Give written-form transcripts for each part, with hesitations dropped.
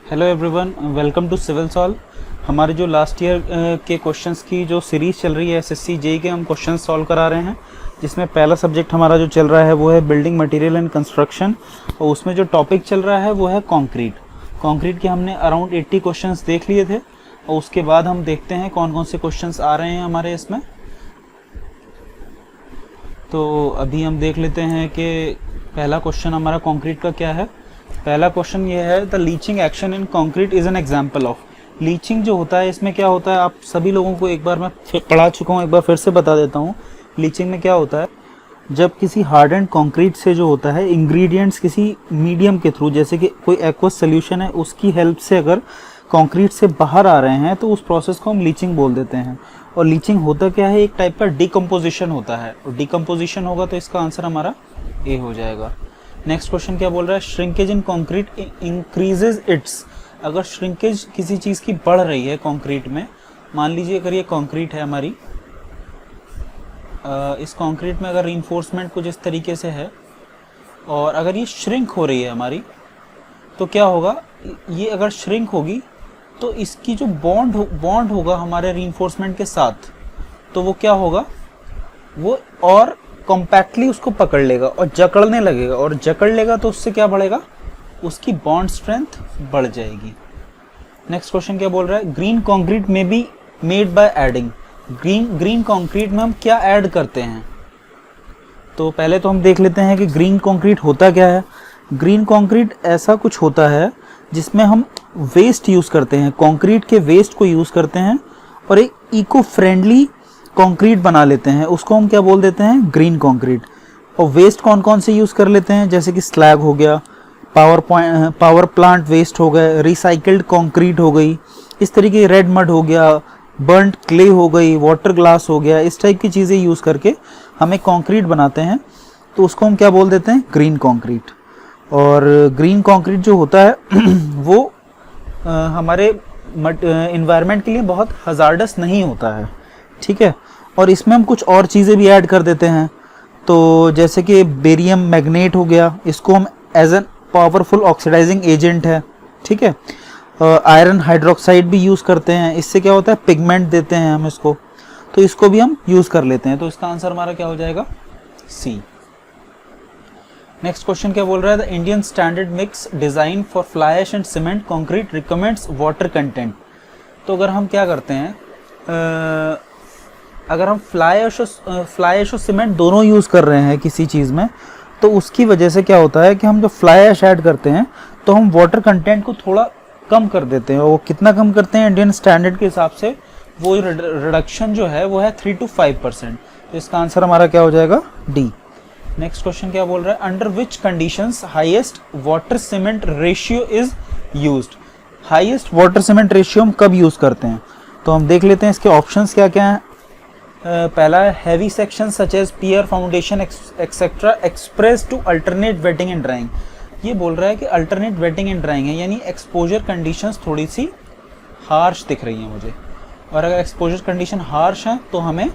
Hello everyone, welcome to Civil Solve. हमारे जो last year के क्वेश्चंस की जो सीरीज़ चल रही है एसएससी जेईई के, हम क्वेश्चंस सॉल्व करा रहे हैं, जिसमें पहला सब्जेक्ट हमारा जो चल रहा है वो है बिल्डिंग मटेरियल एंड कंस्ट्रक्शन, और उसमें जो टॉपिक चल रहा है वो है कंक्रीट। कंक्रीट के हमने अराउंड 80 क्वेश्चंस देख लिए थे, और उसके बाद हम देखते हैं कौन कौन से क्वेश्चंस आ रहे हैं हमारे इसमें। तो अभी हम देख लेते हैं कि पहला क्वेश्चन हमारा कंक्रीट का क्या है। पहला क्वेश्चन ये है, the leaching action in concrete is an example of. Leaching जो होता है, इसमें क्या होता है, आप सभी लोगों को एक बार मैं पढ़ा चुका हूँ, एक बार फिर से बता देता हूँ। लीचिंग में क्या होता है, जब किसी हार्ड एंड कंक्रीट से जो होता है इंग्रेडिएंट्स किसी मीडियम के थ्रू, जैसे कि कोई एक्वस सोल्यूशन है, उसकी हेल्प से अगर कंक्रीट से बाहर आ रहे हैं तो उस प्रोसेस को हम लीचिंग बोल देते हैं। और लीचिंग होता क्या है, एक टाइप का डिकम्पोजिशन होता है, और डिकम्पोजिशन होगा तो इसका आंसर हमारा ए हो जाएगा। नेक्स्ट क्वेश्चन क्या बोल रहा है, shrinkage in concrete increases it's. अगर श्रिंकेज किसी चीज़ की बढ़ रही है कंक्रीट में, मान लीजिए अगर ये कंक्रीट है हमारी, इस कंक्रीट में अगर रीइंफोर्समेंट कुछ इस तरीके से है, और अगर ये श्रिंक हो रही है हमारी, तो क्या होगा, ये अगर श्रिंक होगी तो इसकी जो बॉन्ड होगा हमारे रीइंफोर्समेंट के साथ, तो वो क्या होगा, वो और कॉम्पैक्टली उसको पकड़ लेगा और जकड़ने लगेगा, और जकड़ लेगा तो उससे क्या बढ़ेगा, उसकी बॉन्ड स्ट्रेंथ बढ़ जाएगी। नेक्स्ट क्वेश्चन क्या बोल रहा है, ग्रीन कंक्रीट में be made by adding. Green concrete में हम क्या ऐड करते हैं। तो पहले तो हम देख लेते हैं कि ग्रीन कंक्रीट होता क्या है। ग्रीन कंक्रीट ऐसा कुछ होता है जिसमें हम वेस्ट यूज़ करते हैं, कंक्रीट के वेस्ट को यूज़ करते हैं और एक इको फ्रेंडली कंक्रीट बना लेते हैं, उसको हम क्या बोल देते हैं, ग्रीन कंक्रीट। और वेस्ट कौन कौन से यूज़ कर लेते हैं, जैसे कि स्लैग हो गया, पावर प्लांट वेस्ट हो गए, रिसाइकल्ड कंक्रीट हो गई, इस तरीके रेड मड हो गया, बर्न्ड क्ले हो गई, वाटर ग्लास हो गया, इस टाइप की चीज़ें यूज़ करके हम एक कंक्रीट बनाते हैं, तो उसको हम क्या बोल देते हैं, ग्रीन कंक्रीट। और ग्रीन कंक्रीट जो होता है वो हमारे इन्वायरमेंट के लिए बहुत हजार्डस नहीं होता है, ठीक है। और इसमें हम कुछ और चीज़ें भी ऐड कर देते हैं, तो जैसे कि बेरियम मैग्नेट हो गया, इसको हम as an powerful oxidising agent है, ठीक है। आयरन हाइड्रोक्साइड भी यूज़ करते हैं, इससे क्या होता है, पिगमेंट देते हैं हम इसको, तो इसको भी हम यूज़ कर लेते हैं। तो इसका आंसर हमारा क्या हो जाएगा, सी। नेक्स्ट क्वेश्चन क्या बोल रहा है, the Indian standard mix design for fly ash and cement concrete recommends water content. तो अगर हम क्या करते हैं, अगर हम फ्लाई ऐश और सीमेंट दोनों यूज़ कर रहे हैं किसी चीज़ में, तो उसकी वजह से क्या होता है कि हम जब फ्लाई ऐश ऐड करते हैं तो हम वाटर कंटेंट को थोड़ा कम कर देते हैं। और वो कितना कम करते हैं, इंडियन स्टैंडर्ड के हिसाब से वो रिडक्शन जो है वो है 3 to 5%। तो इसका आंसर हमारा क्या हो जाएगा, डी। नेक्स्ट क्वेश्चन क्या बोल रहा है, under which conditions highest water cement ratio is used. Highest water cement ratio हम कब यूज़ करते हैं, तो हम देख लेते हैं इसके ऑप्शंस क्या क्या हैं। पहला है heavy section such as pier foundation etcetera express to alternate wetting and drying. ये बोल रहा है कि अल्टरनेट वेटिंग एंड ड्राइंग है, यानी एक्सपोजर कंडीशंस थोड़ी सी हार्श दिख रही हैं मुझे। और अगर एक्सपोजर कंडीशन हार्श है तो हमें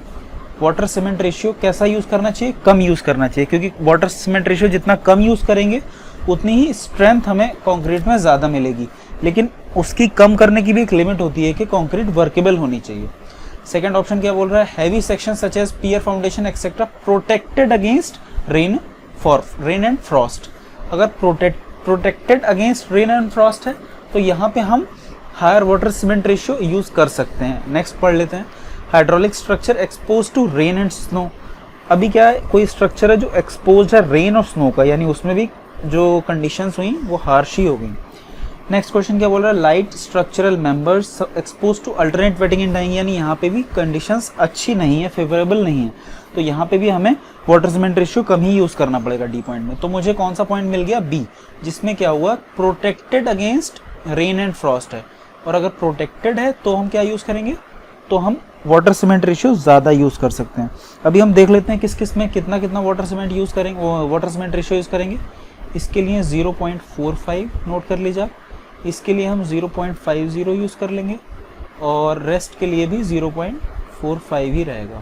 वाटर सीमेंट रेशियो कैसा यूज़ करना चाहिए, कम यूज़ करना चाहिए, क्योंकि वाटर सीमेंट रेशियो जितना कम यूज़ करेंगे उतनी ही स्ट्रेंथ हमें कंक्रीट में ज़्यादा मिलेगी। लेकिन उसकी कम करने की भी एक लिमिट होती है कि कंक्रीट वर्केबल होनी चाहिए। सेकंड ऑप्शन क्या बोल रहा है, heavy section such as pier foundation etcetera protected against rain and frost. अगर protected against rain and frost है तो यहाँ पे हम higher water cement ratio use कर सकते हैं। नेक्स्ट पढ़ लेते हैं, hydraulic structure expose to rain and snow. अभी क्या है, कोई स्ट्रक्चर है जो एक्सपोज है रेन और स्नो का, यानी उसमें भी जो कंडीशंस हुई वो हार्श ही हो गई। नेक्स्ट क्वेश्चन क्या बोल रहा है, light structural members expose to alternate wetting and drying, यानी यहाँ पे भी कंडीशंस अच्छी नहीं है, फेवरेबल नहीं है, तो यहाँ पे भी हमें वाटर सीमेंट रेशियो कम ही यूज़ करना पड़ेगा डी पॉइंट में। तो मुझे कौन सा पॉइंट मिल गया, बी, जिसमें क्या हुआ, protected against rain and frost है। और अगर प्रोटेक्टेड है तो हम क्या यूज़ करेंगे, तो हम वाटर सीमेंट रेशियो ज़्यादा यूज़ कर सकते हैं। अभी हम देख लेते हैं किस किस में कितना कितना वाटर सीमेंट यूज़ करेंगे, वाटर सीमेंट रेशियो यूज़ करेंगे। इसके लिए 0.45 नोट कर लीजिए आप, इसके लिए हम 0.50 यूज़ कर लेंगे, और रेस्ट के लिए भी 0.45 ही रहेगा।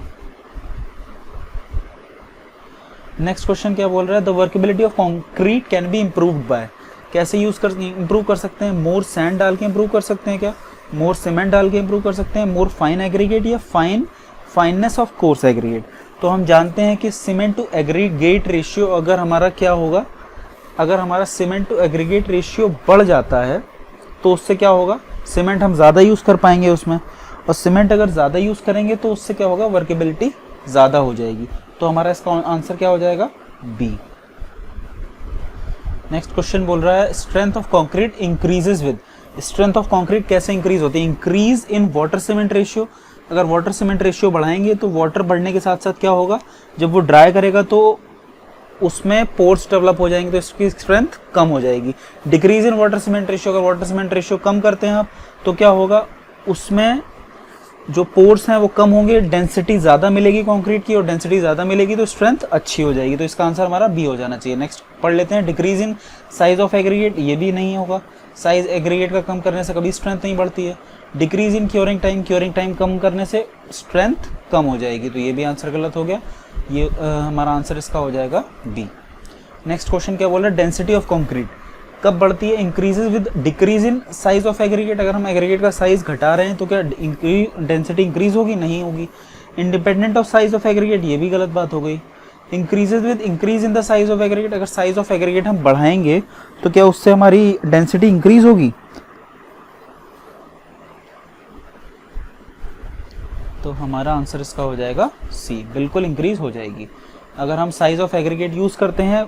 नेक्स्ट क्वेश्चन क्या बोल रहा है, the workability of concrete can be improved by. कैसे यूज़ कर इम्प्रूव कर सकते हैं? मोर सैंड डाल के इम्प्रूव कर सकते हैं क्या? मोर सीमेंट डाल के इम्प्रूव कर सकते हैं? मोर फाइन एग्रीगेट या फाइननेस ऑफ कोर्स एग्रीगेट? तो हम जानते हैं कि सीमेंट टू एग्रीगेट रेशियो अगर हमारा क्या होगा, अगर हमारा सीमेंट टू एग्रीगेट रेशियो बढ़ जाता है तो उससे क्या होगा, सीमेंट हम ज़्यादा यूज़ कर पाएंगे उसमें, और सीमेंट अगर ज़्यादा यूज़ करेंगे तो उससे क्या होगा, वर्केबिलिटी ज़्यादा हो जाएगी। तो हमारा इसका आंसर क्या हो जाएगा, बी। नेक्स्ट क्वेश्चन बोल रहा है strength of concrete increases with. Strength of concrete कैसे इंक्रीज होती है? Increase in water cement ratio. अगर वाटर सीमेंट रेशियो बढ़ाएंगे तो वाटर बढ़ने के साथ साथ क्या होगा, जब वो ड्राई करेगा तो उसमें पोर्स डेवलप हो जाएंगे तो इसकी स्ट्रेंथ कम हो जाएगी। Decrease in water cement ratio, अगर वाटर सीमेंट रेशियो कम करते हैं आप तो क्या होगा, उसमें जो पोर्स हैं वो कम होंगे, डेंसिटी ज़्यादा मिलेगी कंक्रीट की, और डेंसिटी ज़्यादा मिलेगी तो स्ट्रेंथ अच्छी हो जाएगी। तो इसका आंसर हमारा बी हो जाना चाहिए। नेक्स्ट पढ़ लेते हैं decrease in size of aggregate. ये भी नहीं होगा, साइज एग्रीगेट का कम करने से कभी स्ट्रेंथ नहीं बढ़ती है। डिक्रीज इन क्योरिंग टाइम कम करने से स्ट्रेंथ कम हो जाएगी, तो ये भी आंसर गलत हो गया। ये हमारा आंसर इसका हो जाएगा बी। नेक्स्ट क्वेश्चन क्या बोल रहा है, डेंसिटी ऑफ कंक्रीट कब बढ़ती है? Increases with decrease in size of aggregate. अगर हम एग्रीगेट का साइज घटा रहे हैं तो क्या डेंसिटी इंक्रीज होगी? नहीं होगी। Independent of size of aggregate, ये भी गलत बात हो गई। Increases with increase in the size of aggregate, अगर साइज ऑफ एग्रीगेट हम बढ़ाएंगे तो क्या उससे हमारी डेंसिटी इंक्रीज होगी? तो हमारा आंसर इसका हो जाएगा सी, बिल्कुल इंक्रीज हो जाएगी। अगर हम साइज ऑफ एग्रीगेट यूज़ करते हैं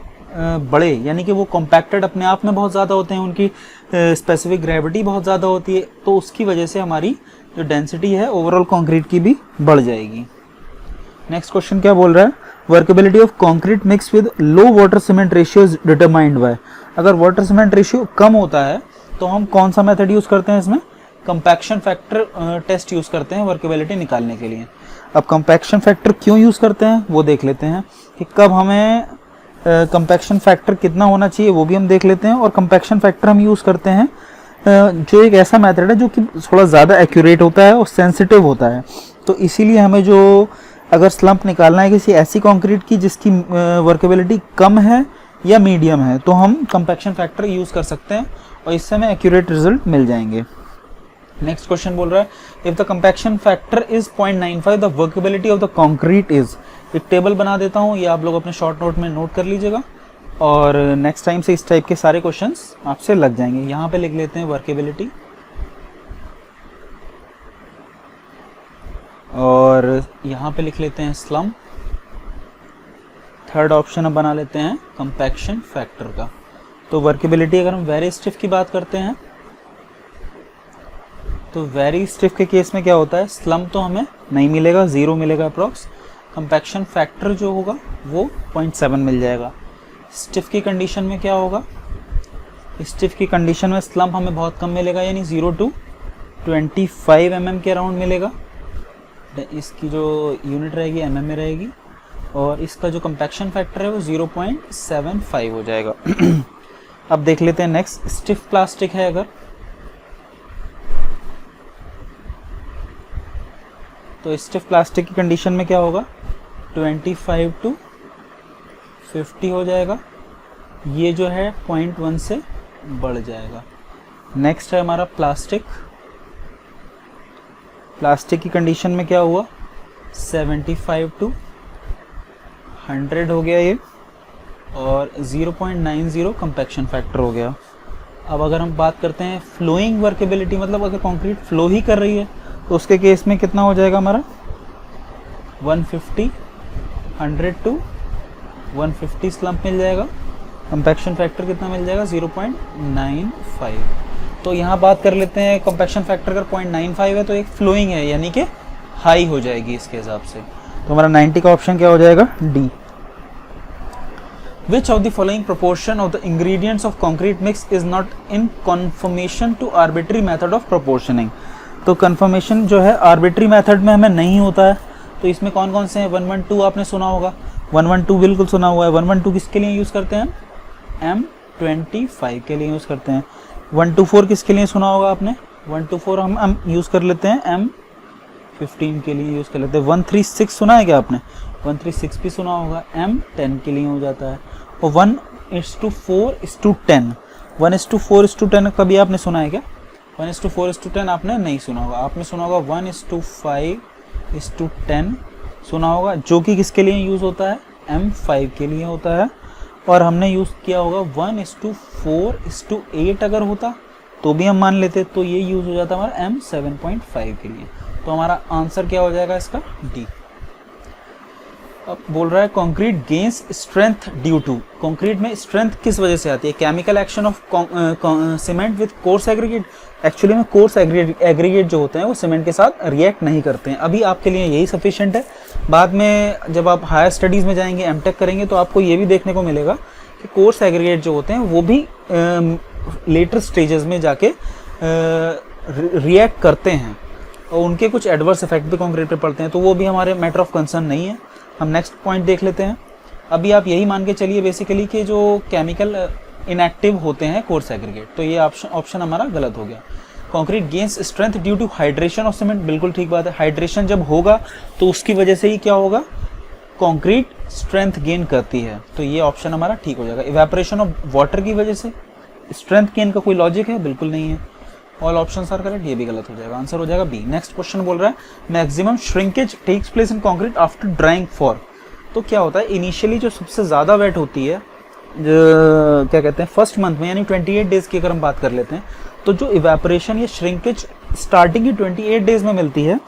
बड़े, यानी कि वो कॉम्पैक्टेड अपने आप में बहुत ज़्यादा होते हैं, उनकी स्पेसिफिक ग्रेविटी बहुत ज़्यादा होती है, तो उसकी वजह से हमारी जो डेंसिटी है ओवरऑल कंक्रीट की भी बढ़ जाएगी। नेक्स्ट क्वेश्चन क्या बोल रहा है, workability of concrete mix with low water cement ratio is determined by. अगर वाटर सीमेंट रेशियो कम होता है तो हम कौन सा मेथड यूज़ करते हैं इसमें? कंपैक्शन फैक्टर टेस्ट यूज़ करते हैं वर्केबिलिटी निकालने के लिए। अब कंपैक्शन फैक्टर क्यों यूज़ करते हैं वो देख लेते हैं कि कब हमें कंपैक्शन फैक्टर कितना होना चाहिए वो भी हम देख लेते हैं। और कंपैक्शन फैक्टर हम यूज़ करते हैं जो एक ऐसा मेथड है जो कि थोड़ा ज़्यादा एक्यूरेट होता है और सेंसिटिव होता है। तो इसीलिए हमें जो अगर स्लम्प निकालना है किसी ऐसी कंक्रीट की जिसकी वर्केबिलिटी कम है या मीडियम है तो हम कंपैक्शन फैक्टर यूज़ कर सकते हैं और इससे हमें एक्यूरेट रिजल्ट मिल जाएंगे। नेक्स्ट क्वेश्चन बोल रहा है if the compaction factor is 0.95 the workability of the concrete is. एक टेबल बना देता हूँ, ये आप लोग अपने शॉर्ट नोट में नोट कर लीजिएगा और नेक्स्ट टाइम से इस टाइप के सारे क्वेश्चंस आपसे लग जाएंगे। यहाँ पे लिख लेते हैं वर्केबिलिटी और यहाँ पे लिख लेते हैं स्लम्प। थर्ड ऑप्शन हम बना लेते हैं कंपैक्शन फैक्टर का। तो वर्केबिलिटी अगर हम वेरी स्टिफ की बात करते हैं तो वेरी स्टिफ के केस में क्या होता है, स्लम्प तो हमें नहीं मिलेगा, 0 मिलेगा अप्रॉक्स। कंपैक्शन फैक्टर जो होगा वो 0.7 मिल जाएगा। स्टिफ की कंडीशन में क्या होगा, स्टिफ की कंडीशन में स्लम्प हमें बहुत कम मिलेगा, यानी 0 to 25 mm के अराउंड मिलेगा। इसकी जो यूनिट रहेगी mm में रहेगी और इसका जो कंपैक्शन फैक्टर है वो 0.75 हो जाएगा। अब देख लेते हैं नेक्स्ट, स्टिफ प्लास्टिक है अगर, तो स्टिफ प्लास्टिक की कंडीशन में क्या होगा 25 to 50 हो जाएगा। ये जो है 0.1 से बढ़ जाएगा। नेक्स्ट है हमारा प्लास्टिक। प्लास्टिक की कंडीशन में क्या हुआ 75 to 100 हो गया ये और 0.90 कंपैक्शन फैक्टर हो गया। अब अगर हम बात करते हैं फ्लोइंग वर्केबिलिटी, मतलब अगर कंक्रीट फ्लो ही कर रही है तो उसके केस में कितना हो जाएगा हमारा 150, 100 to 150 स्लम्प मिल जाएगा। कंपैक्शन फैक्टर कितना मिल जाएगा 0.95। तो यहाँ बात कर लेते हैं कंपैक्शन फैक्टर अगर 0.95 है तो एक फ्लोइंग है, यानी कि हाई हो जाएगी इसके हिसाब से। तो हमारा 90 का ऑप्शन क्या हो जाएगा D. Which of the following proportion of the ingredients of concrete mix is not in conformation to arbitrary method of proportioning? तो कन्फर्मेशन जो है आर्बिट्री मेथड में हमें नहीं होता है। तो इसमें कौन कौन से हैं, 112 आपने सुना होगा, 112 बिल्कुल सुना हुआ है। 112 किसके लिए यूज़ करते हैं, M25 के लिए यूज़ करते हैं। 124 किसके लिए सुना होगा आपने, 124 हम यूज़ कर लेते हैं M15 के लिए यूज़ कर लेते हैं। 136 सुना है क्या आपने, 136 भी सुना होगा, M10 के लिए हो जाता है। और 1:4:10 1:4:10 कभी आपने सुना है क्या? 1:4:10 आपने नहीं सुना होगा, आपने सुना होगा 1:5:10 सुना होगा, जो कि किसके लिए यूज़ होता है? M5 के लिए होता है। और हमने यूज़ किया होगा 1:4:8 अगर होता तो भी हम मान लेते, तो ये यूज़ हो जाता हमारा M7.5 के लिए। तो हमारा आंसर क्या हो जाएगा इसका? डी। अब बोल रहा है concrete gains strength due to, concrete में स्ट्रेंथ किस वजह से आती है? Chemical action of cement with coarse aggregate. Actually में कोर्स एग्रीगेट जो होते हैं वो सीमेंट के साथ रिएक्ट नहीं करते हैं। अभी आपके लिए यही सफिशिएंट है। बाद में जब आप हायर स्टडीज़ में जाएंगे, एमटेक करेंगे, तो आपको ये भी देखने को मिलेगा कि कोर्स एग्रीगेट जो होते हैं वो भी लेटर स्टेजेस में जाके रिएक्ट करते हैं और उनके कुछ एडवर्स इफेक्ट भी कंक्रीट पे पड़ते हैं, तो वो भी हमारे मैटर ऑफ कंसर्न नहीं है। हम नेक्स्ट पॉइंट देख लेते हैं। अभी आप यही मान के चलिए बेसिकली कि जो केमिकल इनएक्टिव होते हैं कोर्स एग्रीगेट, तो ये ऑप्शन हमारा गलत हो गया। Concrete gains strength due to hydration of cement, बिल्कुल ठीक बात है। हाइड्रेशन जब होगा तो उसकी वजह से ही क्या होगा? कंक्रीट स्ट्रेंथ गेन करती है, तो ये ऑप्शन हमारा ठीक हो जाएगा। इवेपोरेशन ऑफ वाटर की वजह से स्ट्रेंथ गेन का कोई लॉजिक है? बिल्कुल नहीं है। ऑल ऑप्शंस आर करेक्ट, ये भी गलत हो जाएगा। आंसर हो जाएगा बी। नेक्स्ट क्वेश्चन बोल रहा है maximum shrinkage takes place in concrete after drying for. तो क्या होता है, इनिशियली जो सबसे ज़्यादा वेट होती है, जो क्या कहते हैं, फर्स्ट मंथ में, यानी 28 डेज की अगर हम बात कर लेते हैं, तो जो इवेपोरेशन या श्रिंकेज स्टार्टिंग की 28 डेज में मिलती है,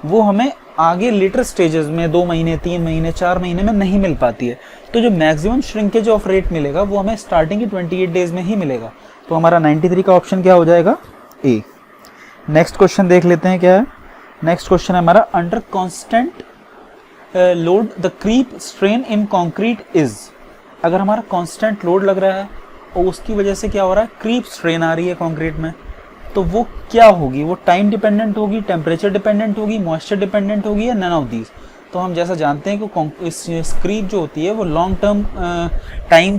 वो हमें आगे लेटर स्टेजेस में 2 महीने, 3 महीने, 4 महीने में नहीं मिल पाती है। तो जो मैक्सिमम श्रिंकेज ऑफ रेट मिलेगा वो हमें स्टार्टिंग की 28 डेज में ही मिलेगा। तो हमारा 93 का ऑप्शन क्या हो जाएगा? ए। नेक्स्ट क्वेश्चन देख लेते हैं क्या है। नेक्स्ट क्वेश्चन है हमारा under constant load the creep strain in concrete is. अगर हमारा कांस्टेंट लोड लग रहा है और उसकी वजह से क्या हो रहा है? क्रीप स्ट्रेन आ रही है कंक्रीट में, तो वो क्या होगी? वो टाइम डिपेंडेंट होगी, टेम्परेचर डिपेंडेंट होगी, मॉइस्चर डिपेंडेंट होगी, या नन ऑफ दीज। तो हम जैसा जानते हैं कि क्रीप जो होती है वो लॉन्ग टर्म टाइम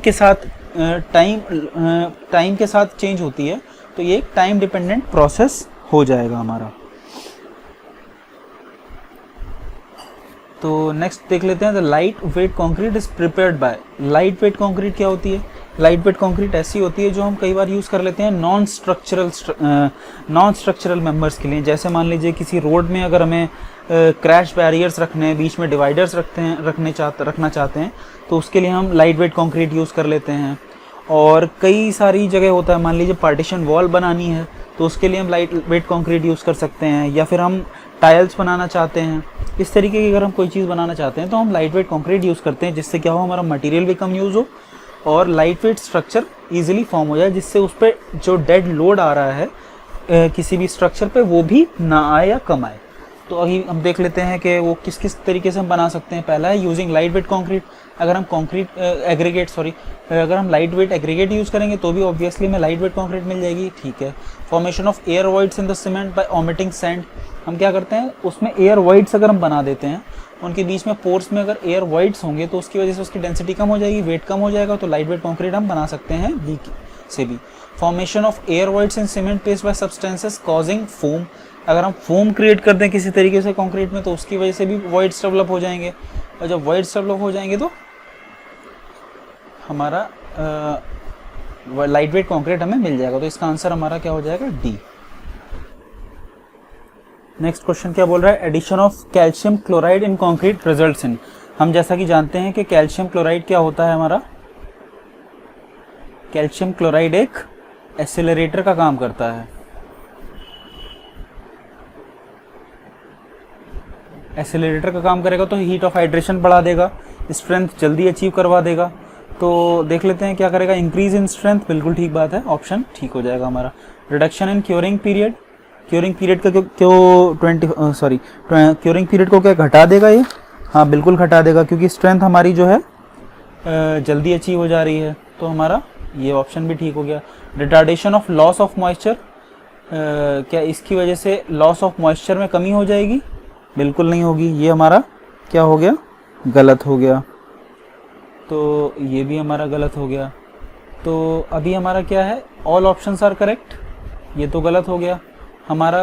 के साथ चेंज होती है, तो ये एक टाइम डिपेंडेंट प्रोसेस हो जाएगा हमारा। तो नेक्स्ट देख लेते हैं, the light weight concrete is prepared by. Light weight concrete क्या होती है? लाइट वेट कंक्रीट ऐसी होती है जो हम कई बार यूज़ कर लेते हैं नॉन स्ट्रक्चरल मेंबर्स के लिए। जैसे मान लीजिए किसी रोड में अगर हमें क्रैश बैरियर्स रखने हैं, बीच में डिवाइडर्स रखना चाहते हैं, तो उसके लिए हम लाइट वेट कंक्रीट यूज़ कर लेते हैं। और कई सारी जगह होता है, मान लीजिए पार्टीशन वॉल बनानी है, तो उसके लिए हम लाइट वेट कंक्रीट यूज़ कर सकते हैं। या फिर हम टाइल्स बनाना चाहते हैं, इस तरीके की अगर हम कोई चीज़ बनाना चाहते हैं तो हम लाइट वेट कंक्रीट यूज़ करते हैं, जिससे क्या हो, हमारा मटेरियल भी कम यूज़ हो और light weight structure easily form हो जाए, जिससे उस पर जो डेड लोड आ रहा है किसी भी स्ट्रक्चर पे वो भी ना आए या कम आए। तो अभी हम देख लेते हैं कि वो किस किस तरीके से हम बना सकते हैं। पहला है यूजिंग लाइट वेट कंक्रीट। अगर हम अगर हम लाइट वेट एग्रीगेट यूज़ करेंगे तो भी ऑब्वियसली हमें लाइट वेट कंक्रीट मिल जाएगी, ठीक है। Formation of air voids in the cement by omitting sand. हम क्या करते हैं, उसमें एयर वॉइड्स अगर हम बना देते हैं, उनके बीच में पोर्स में अगर एयर वॉइड्स होंगे तो उसकी वजह से उसकी डेंसिटी कम हो जाएगी, वेट कम हो जाएगा, तो लाइट वेट कंक्रीट हम बना सकते हैं बी से भी। Formation of air voids in cement paste by substances causing foam. अगर हम फोम क्रिएट कर दें किसी तरीके से कंक्रीट में, तो उसकी वजह से भी वॉइड्स डेवलप हो जाएंगे, और जब वॉइड्स डेवलप हो जाएंगे तो हमारा लाइट वेट कंक्रीट हमें मिल जाएगा। तो इसका आंसर हमारा क्या हो जाएगा? डी। नेक्स्ट क्वेश्चन क्या बोल रहा है, addition of calcium chloride in concrete results in. हम जैसा कि जानते हैं कि कैल्शियम क्लोराइड क्या होता है हमारा, कैल्शियम क्लोराइड एक एसिलरेटर का काम करता है। एसिलरेटर का काम करेगा तो हीट ऑफ हाइड्रेशन बढ़ा देगा, स्ट्रेंथ जल्दी अचीव करवा देगा। तो देख लेते हैं क्या करेगा, इंक्रीज इन स्ट्रेंथ, बिल्कुल ठीक बात है, ऑप्शन ठीक हो जाएगा हमारा। Reduction in curing period, curing period का क्योरिंग पीरियड को क्या घटा देगा ये? हाँ बिल्कुल घटा देगा, क्योंकि स्ट्रेंथ हमारी जो है जल्दी अचीव हो जा रही है, तो हमारा ये ऑप्शन भी ठीक हो गया। Retardation of loss of moisture, क्या इसकी वजह से लॉस ऑफ मॉइस्चर में कमी हो जाएगी? बिल्कुल नहीं होगी, ये हमारा क्या हो गया? गलत हो गया। तो ये भी हमारा गलत हो गया। तो अभी हमारा क्या है, ऑल ऑप्शंस आर करेक्ट, ये तो गलत हो गया हमारा।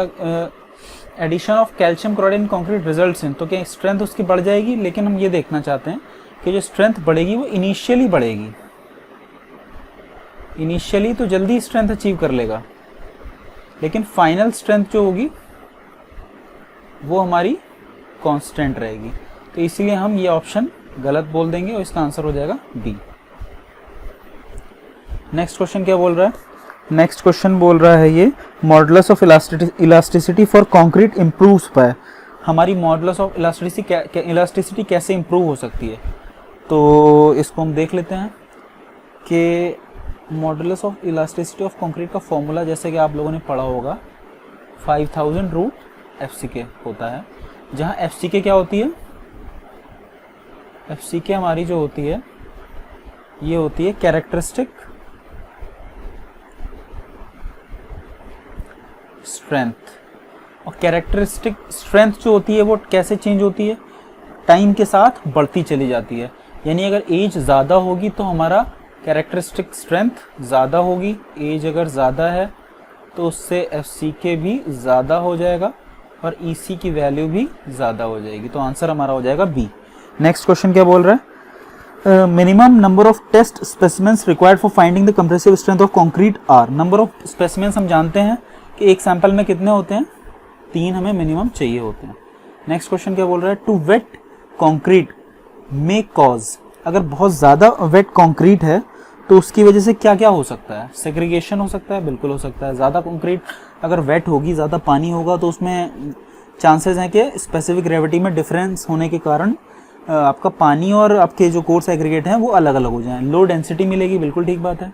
Addition of calcium chloride in concrete results in, तो क्या स्ट्रेंथ उसकी बढ़ जाएगी? लेकिन हम ये देखना चाहते हैं कि जो स्ट्रेंथ बढ़ेगी वो इनिशियली बढ़ेगी, इनिशियली तो जल्दी स्ट्रेंथ अचीव कर लेगा, लेकिन फाइनल स्ट्रेंथ जो होगी वो हमारी कांस्टेंट रहेगी। तो इसीलिए हम ये ऑप्शन गलत बोल देंगे और इसका आंसर हो जाएगा बी। नेक्स्ट क्वेश्चन क्या बोल रहा है? नेक्स्ट क्वेश्चन बोल रहा है ये modulus of elasticity for concrete improves by. हमारी मॉडुलस ऑफ इलास्टिसिटी कैसे इम्प्रूव हो सकती है? तो इसको हम देख लेते हैं कि modulus of elasticity of concrete का फॉर्मूला जैसे कि आप लोगों ने पढ़ा होगा 5000 रूट FCK होता है, जहाँ FCK क्या होती है? FCK हमारी जो होती है ये होती है कैरेक्टरिस्टिक स्ट्रेंथ, और कैरेक्टरिस्टिक स्ट्रेंथ जो होती है वो कैसे चेंज होती है? टाइम के साथ बढ़ती चली जाती है। यानी अगर एज ज़्यादा होगी तो हमारा कैरेक्टरिस्टिक स्ट्रेंथ ज़्यादा होगी, एज अगर ज़्यादा है तो उससे FCK भी ज़्यादा हो जाएगा और EC की वैल्यू भी ज़्यादा हो जाएगी। तो आंसर हमारा हो जाएगा बी। नेक्स्ट क्वेश्चन क्या बोल रहा है? Minimum number of test specimens required for finding the compressive strength of concrete are. Number of specimens हम जानते हैं कि एक सैंपल में कितने होते हैं? 3 हमें मिनिमम चाहिए होते हैं। नेक्स्ट क्वेश्चन क्या बोल रहा है? Too wet concrete may cause. अगर बहुत ज़्यादा वेट कंक्रीट है तो उसकी वजह से क्या क्या हो सकता है? सेग्रीगेशन हो सकता है, बिल्कुल हो सकता है। ज़्यादा कंक्रीट अगर वेट होगी, ज़्यादा पानी होगा तो उसमें चांसेस हैं कि स्पेसिफिक ग्रेविटी में डिफरेंस होने के कारण आपका पानी और आपके जो कोर्स एग्रीगेट हैं वो अलग अलग हो जाएं। लो डेंसिटी मिलेगी, बिल्कुल ठीक बात है,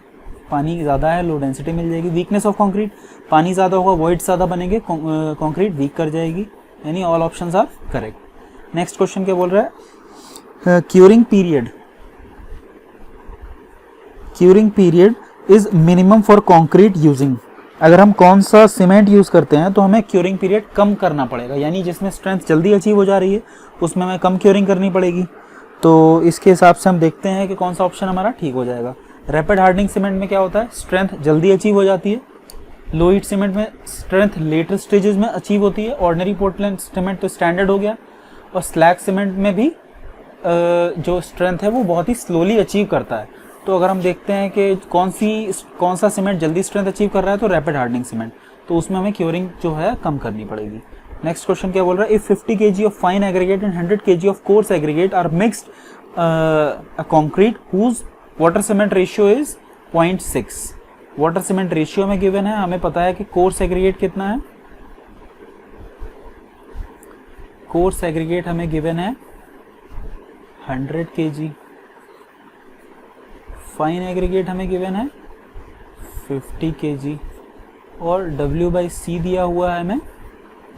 पानी ज़्यादा है, लो डेंसिटी मिल जाएगी। वीकनेस ऑफ कंक्रीट, पानी ज़्यादा होगा, वॉइड ज़्यादा बनेंगे, कंक्रीट वीक कर जाएगी। यानी all options are correct. Next question क्या बोल रहा है? Curing period is minimum for concrete using. अगर हम कौन सा सीमेंट यूज़ करते हैं तो हमें क्यूरिंग पीरियड कम करना पड़ेगा, यानी जिसमें स्ट्रेंथ जल्दी अचीव हो जा रही है उसमें हमें कम क्यूरिंग करनी पड़ेगी। तो इसके हिसाब से हम देखते हैं कि कौन सा ऑप्शन हमारा ठीक हो जाएगा। रैपिड हार्डनिंग सीमेंट में क्या होता है? स्ट्रेंथ जल्दी अचीव हो जाती है। लो हीट सीमेंट में स्ट्रेंथ लेटर स्टेजेस में अचीव होती है। ऑर्डिनरी पोर्टलैंड सीमेंट तो स्टैंडर्ड हो गया, और स्लैग सीमेंट में भी जो स्ट्रेंथ है वो बहुत ही स्लोली अचीव करता है। तो अगर हम देखते हैं कि कौन सा सीमेंट जल्दी स्ट्रेंथ अचीव कर रहा है तो रैपिड हार्डनिंग सीमेंट, तो उसमें हमें क्यूरिंग जो है कम करनी पड़ेगी। नेक्स्ट क्वेश्चन क्या बोल रहा है? If 50 kg of fine aggregate and 100 kg of coarse aggregate are mixed concrete whose water cement ratio is 0.6। Water cement ratio में गिवन है, हमें पता है कि कोर्स एग्रीगेट कितना है। कोर्स एग्रीगेट हमें गिवन है 100 kg, फाइन एग्रीगेट हमें गिवन है 50 kg, और W/C दिया हुआ है हमें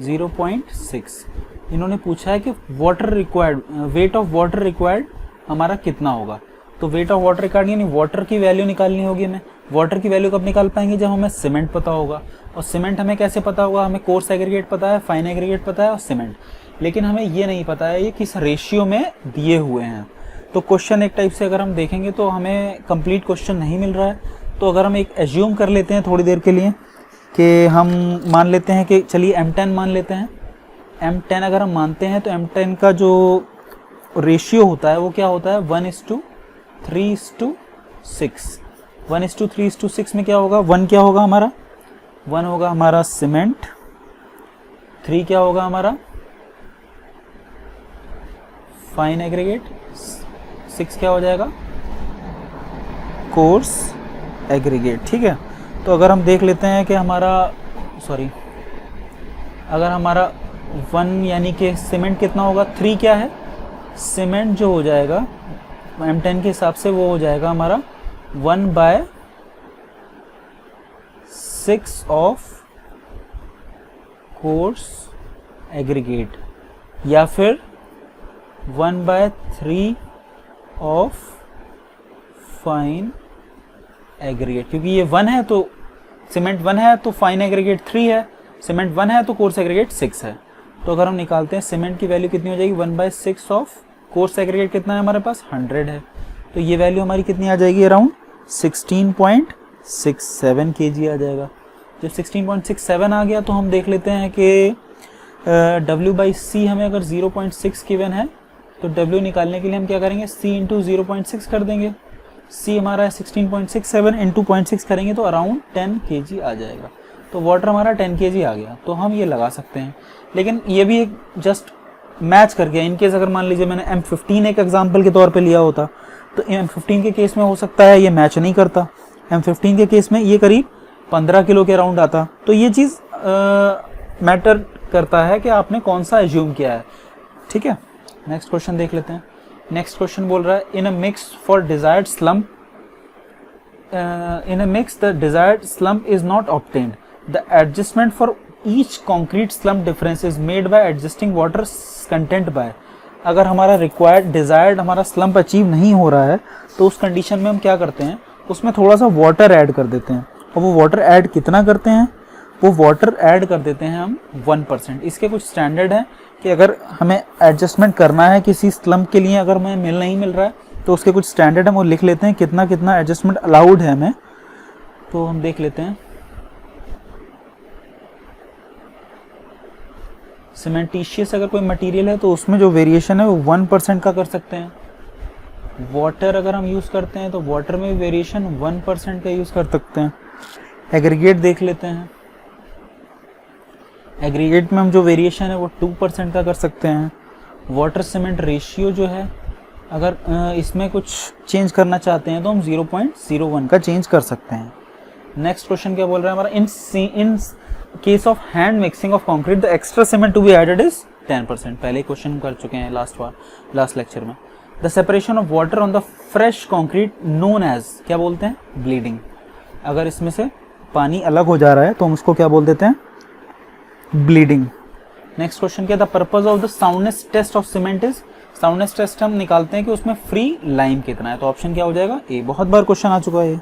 0.6। इन्होंने पूछा है कि water required, weight of water required हमारा कितना होगा। तो वेट ऑफ वाटर रिक्वायर्ड यानी वाटर की वैल्यू निकालनी होगी हमें। वाटर की वैल्यू कब निकाल पाएंगे? जब हमें सीमेंट पता होगा। और सीमेंट हमें कैसे पता होगा? हमें कोर्स एग्रीगेट पता है, फाइन एग्रीगेट पता है और सीमेंट, लेकिन हमें ये नहीं पता है ये किस रेशियो में दिए हुए हैं। तो क्वेश्चन एक टाइप से अगर हम देखेंगे तो हमें कंप्लीट क्वेश्चन नहीं मिल रहा है। तो अगर हम एक एज्यूम कर लेते हैं थोड़ी देर के लिए कि हम मान लेते हैं कि चलिए M10 मान लेते हैं। M10 अगर हम मानते हैं तो M10 का जो रेशियो होता है वो क्या होता है? 1:3:6। 1:3:6 में क्या होगा? 1 क्या होगा हमारा? 1 होगा हमारा सीमेंट, 3 क्या होगा हमारा? फाइन एग्रीगेट, 6 क्या हो जाएगा? Coarse aggregate. ठीक है, तो अगर हम देख लेते हैं कि अगर हमारा 1 यानी कि सीमेंट कितना होगा? 3 क्या है? सीमेंट जो हो जाएगा M10 के हिसाब से वो हो जाएगा हमारा 1/6 ऑफ कोर्स एग्रीगेट, या फिर 1/3 ऑफ फाइन एग्रीगेट। क्योंकि ये 1 है तो सीमेंट 1 है तो फाइन एग्रीगेट 3 है, सीमेंट 1 है तो कोर्स एग्रीगेट 6 है। तो अगर हम निकालते हैं सीमेंट की वैल्यू कितनी हो जाएगी? 1/6 ऑफ कोर्स एग्रीगेट कितना है हमारे पास? 100 है। तो ये वैल्यू हमारी कितनी आ जाएगी? अराउंड 16.67 kg आ जाएगा। जब 16.67 आ गया तो हम देख लेते हैं कि W/C हमें अगर 0.6 गिवन है तो W निकालने के लिए हम क्या करेंगे? C × 0.6 कर देंगे। सी हमारा है 16.67 इंटू 0.6 करेंगे तो अराउंड 10 kg आ जाएगा। तो वाटर हमारा 10 kg आ गया, तो हम ये लगा सकते हैं। लेकिन ये भी एक जस्ट मैच कर गया। इनकेस अगर मान लीजिए मैंने M15 एक एग्जाम्पल के तौर पे लिया होता तो M15 के केस में हो सकता है ये मैच नहीं करता, M15 के केस में ये करीब 15 किलो के अराउंड आता। तो ये चीज़ मैटर करता है कि आपने कौन सा एज्यूम किया है। ठीक है, नेक्स्ट क्वेश्चन देख लेते हैं। नेक्स्ट क्वेश्चन बोल रहा है in a mix for desired slump in a mix the desired slump is not obtained, the adjustment for each concrete slump difference is made by adjusting water content by. अगर हमारा required desired हमारा slump achieve नहीं हो रहा है तो उस condition में हम क्या करते हैं, उसमें थोड़ा सा वाटर ऐड कर देते हैं। और वो वाटर ऐड कितना करते हैं, वो वाटर ऐड कर देते हैं हम 1%। इसके कुछ स्टैंडर्ड हैं कि अगर हमें एडजस्टमेंट करना है किसी स्लम्प के लिए, अगर हमें नहीं मिल रहा है तो उसके कुछ स्टैंडर्ड हम वो लिख लेते हैं कितना कितना एडजस्टमेंट अलाउड है हमें। तो हम देख लेते हैं। सीमेंटिशियस अगर कोई मटेरियल है तो उसमें जो वेरिएशन है वो 1% का कर सकते हैं। वाटर अगर हम यूज़ करते हैं तो वाटर में वेरिएशन 1% का यूज़ कर सकते हैं। एग्रीगेट देख लेते हैं। एग्रीगेट में हम जो वेरिएशन है वो 2% का कर सकते हैं। वाटर सीमेंट रेशियो जो है अगर इसमें कुछ चेंज करना चाहते हैं तो हम 0.01 का चेंज कर सकते हैं। नेक्स्ट क्वेश्चन क्या बोल रहा है हमारा, in case of hand mixing of concrete the extra cement to be added is 10%। पहले क्वेश्चन कर चुके हैं लास्ट लेक्चर में। The separation of water on the fresh concrete known as, क्या बोलते हैं, ब्लीडिंग। अगर इसमें से पानी अलग हो जा रहा है तो हम उसको क्या बोल देते हैं, ब्लीडिंग। नेक्स्ट क्वेश्चन क्या, the purpose of the soundness test of cement is. Soundness test हम निकालते हैं कि उसमें फ्री लाइम कितना है, तो ऑप्शन क्या हो जाएगा ए। बहुत बार क्वेश्चन आ चुका है ये।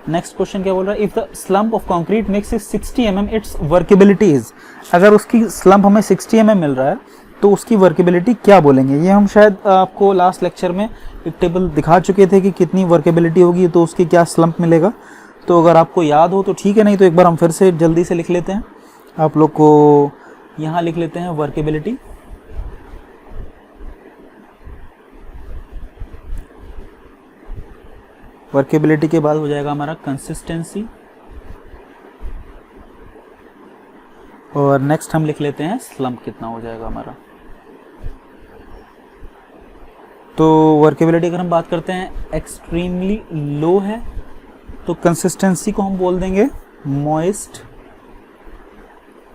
नेक्स्ट क्वेश्चन क्या बोल रहा है, if the slump of concrete mix is 60 mm it's workability is. अगर उसकी स्लम्प हमें 60 mm मिल रहा है तो उसकी वर्केबिलिटी क्या बोलेंगे। ये हम शायद आपको लास्ट लेक्चर में एक टेबल दिखा चुके थे कि कितनी वर्केबिलिटी होगी तो उसकी क्या स्लम्प मिलेगा। तो अगर आपको याद हो तो ठीक है, नहीं तो एक बार हम फिर से जल्दी से लिख लेते हैं। आप लोग को यहाँ लिख लेते हैं वर्केबिलिटी। वर्केबिलिटी के बाद हो जाएगा हमारा कंसिस्टेंसी, और नेक्स्ट हम लिख लेते हैं स्लम्प कितना हो जाएगा हमारा। तो वर्केबिलिटी अगर हम बात करते हैं एक्सट्रीमली लो है तो कंसिस्टेंसी को हम बोल देंगे मॉइस्ट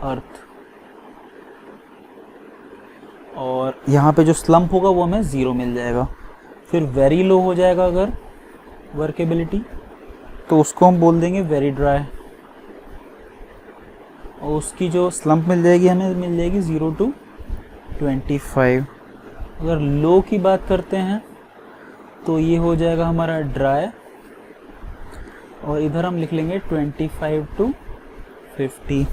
अर्थ, और यहाँ पे जो स्लम्प होगा वो हमें 0 मिल जाएगा। फिर वेरी लो हो जाएगा अगर वर्केबिलिटी तो उसको हम बोल देंगे वेरी ड्राई, और उसकी जो स्लम्प मिल जाएगी हमें मिल जाएगी 0 to 25। अगर लो की बात करते हैं तो ये हो जाएगा हमारा ड्राई, और इधर हम लिख लेंगे 25 to 50।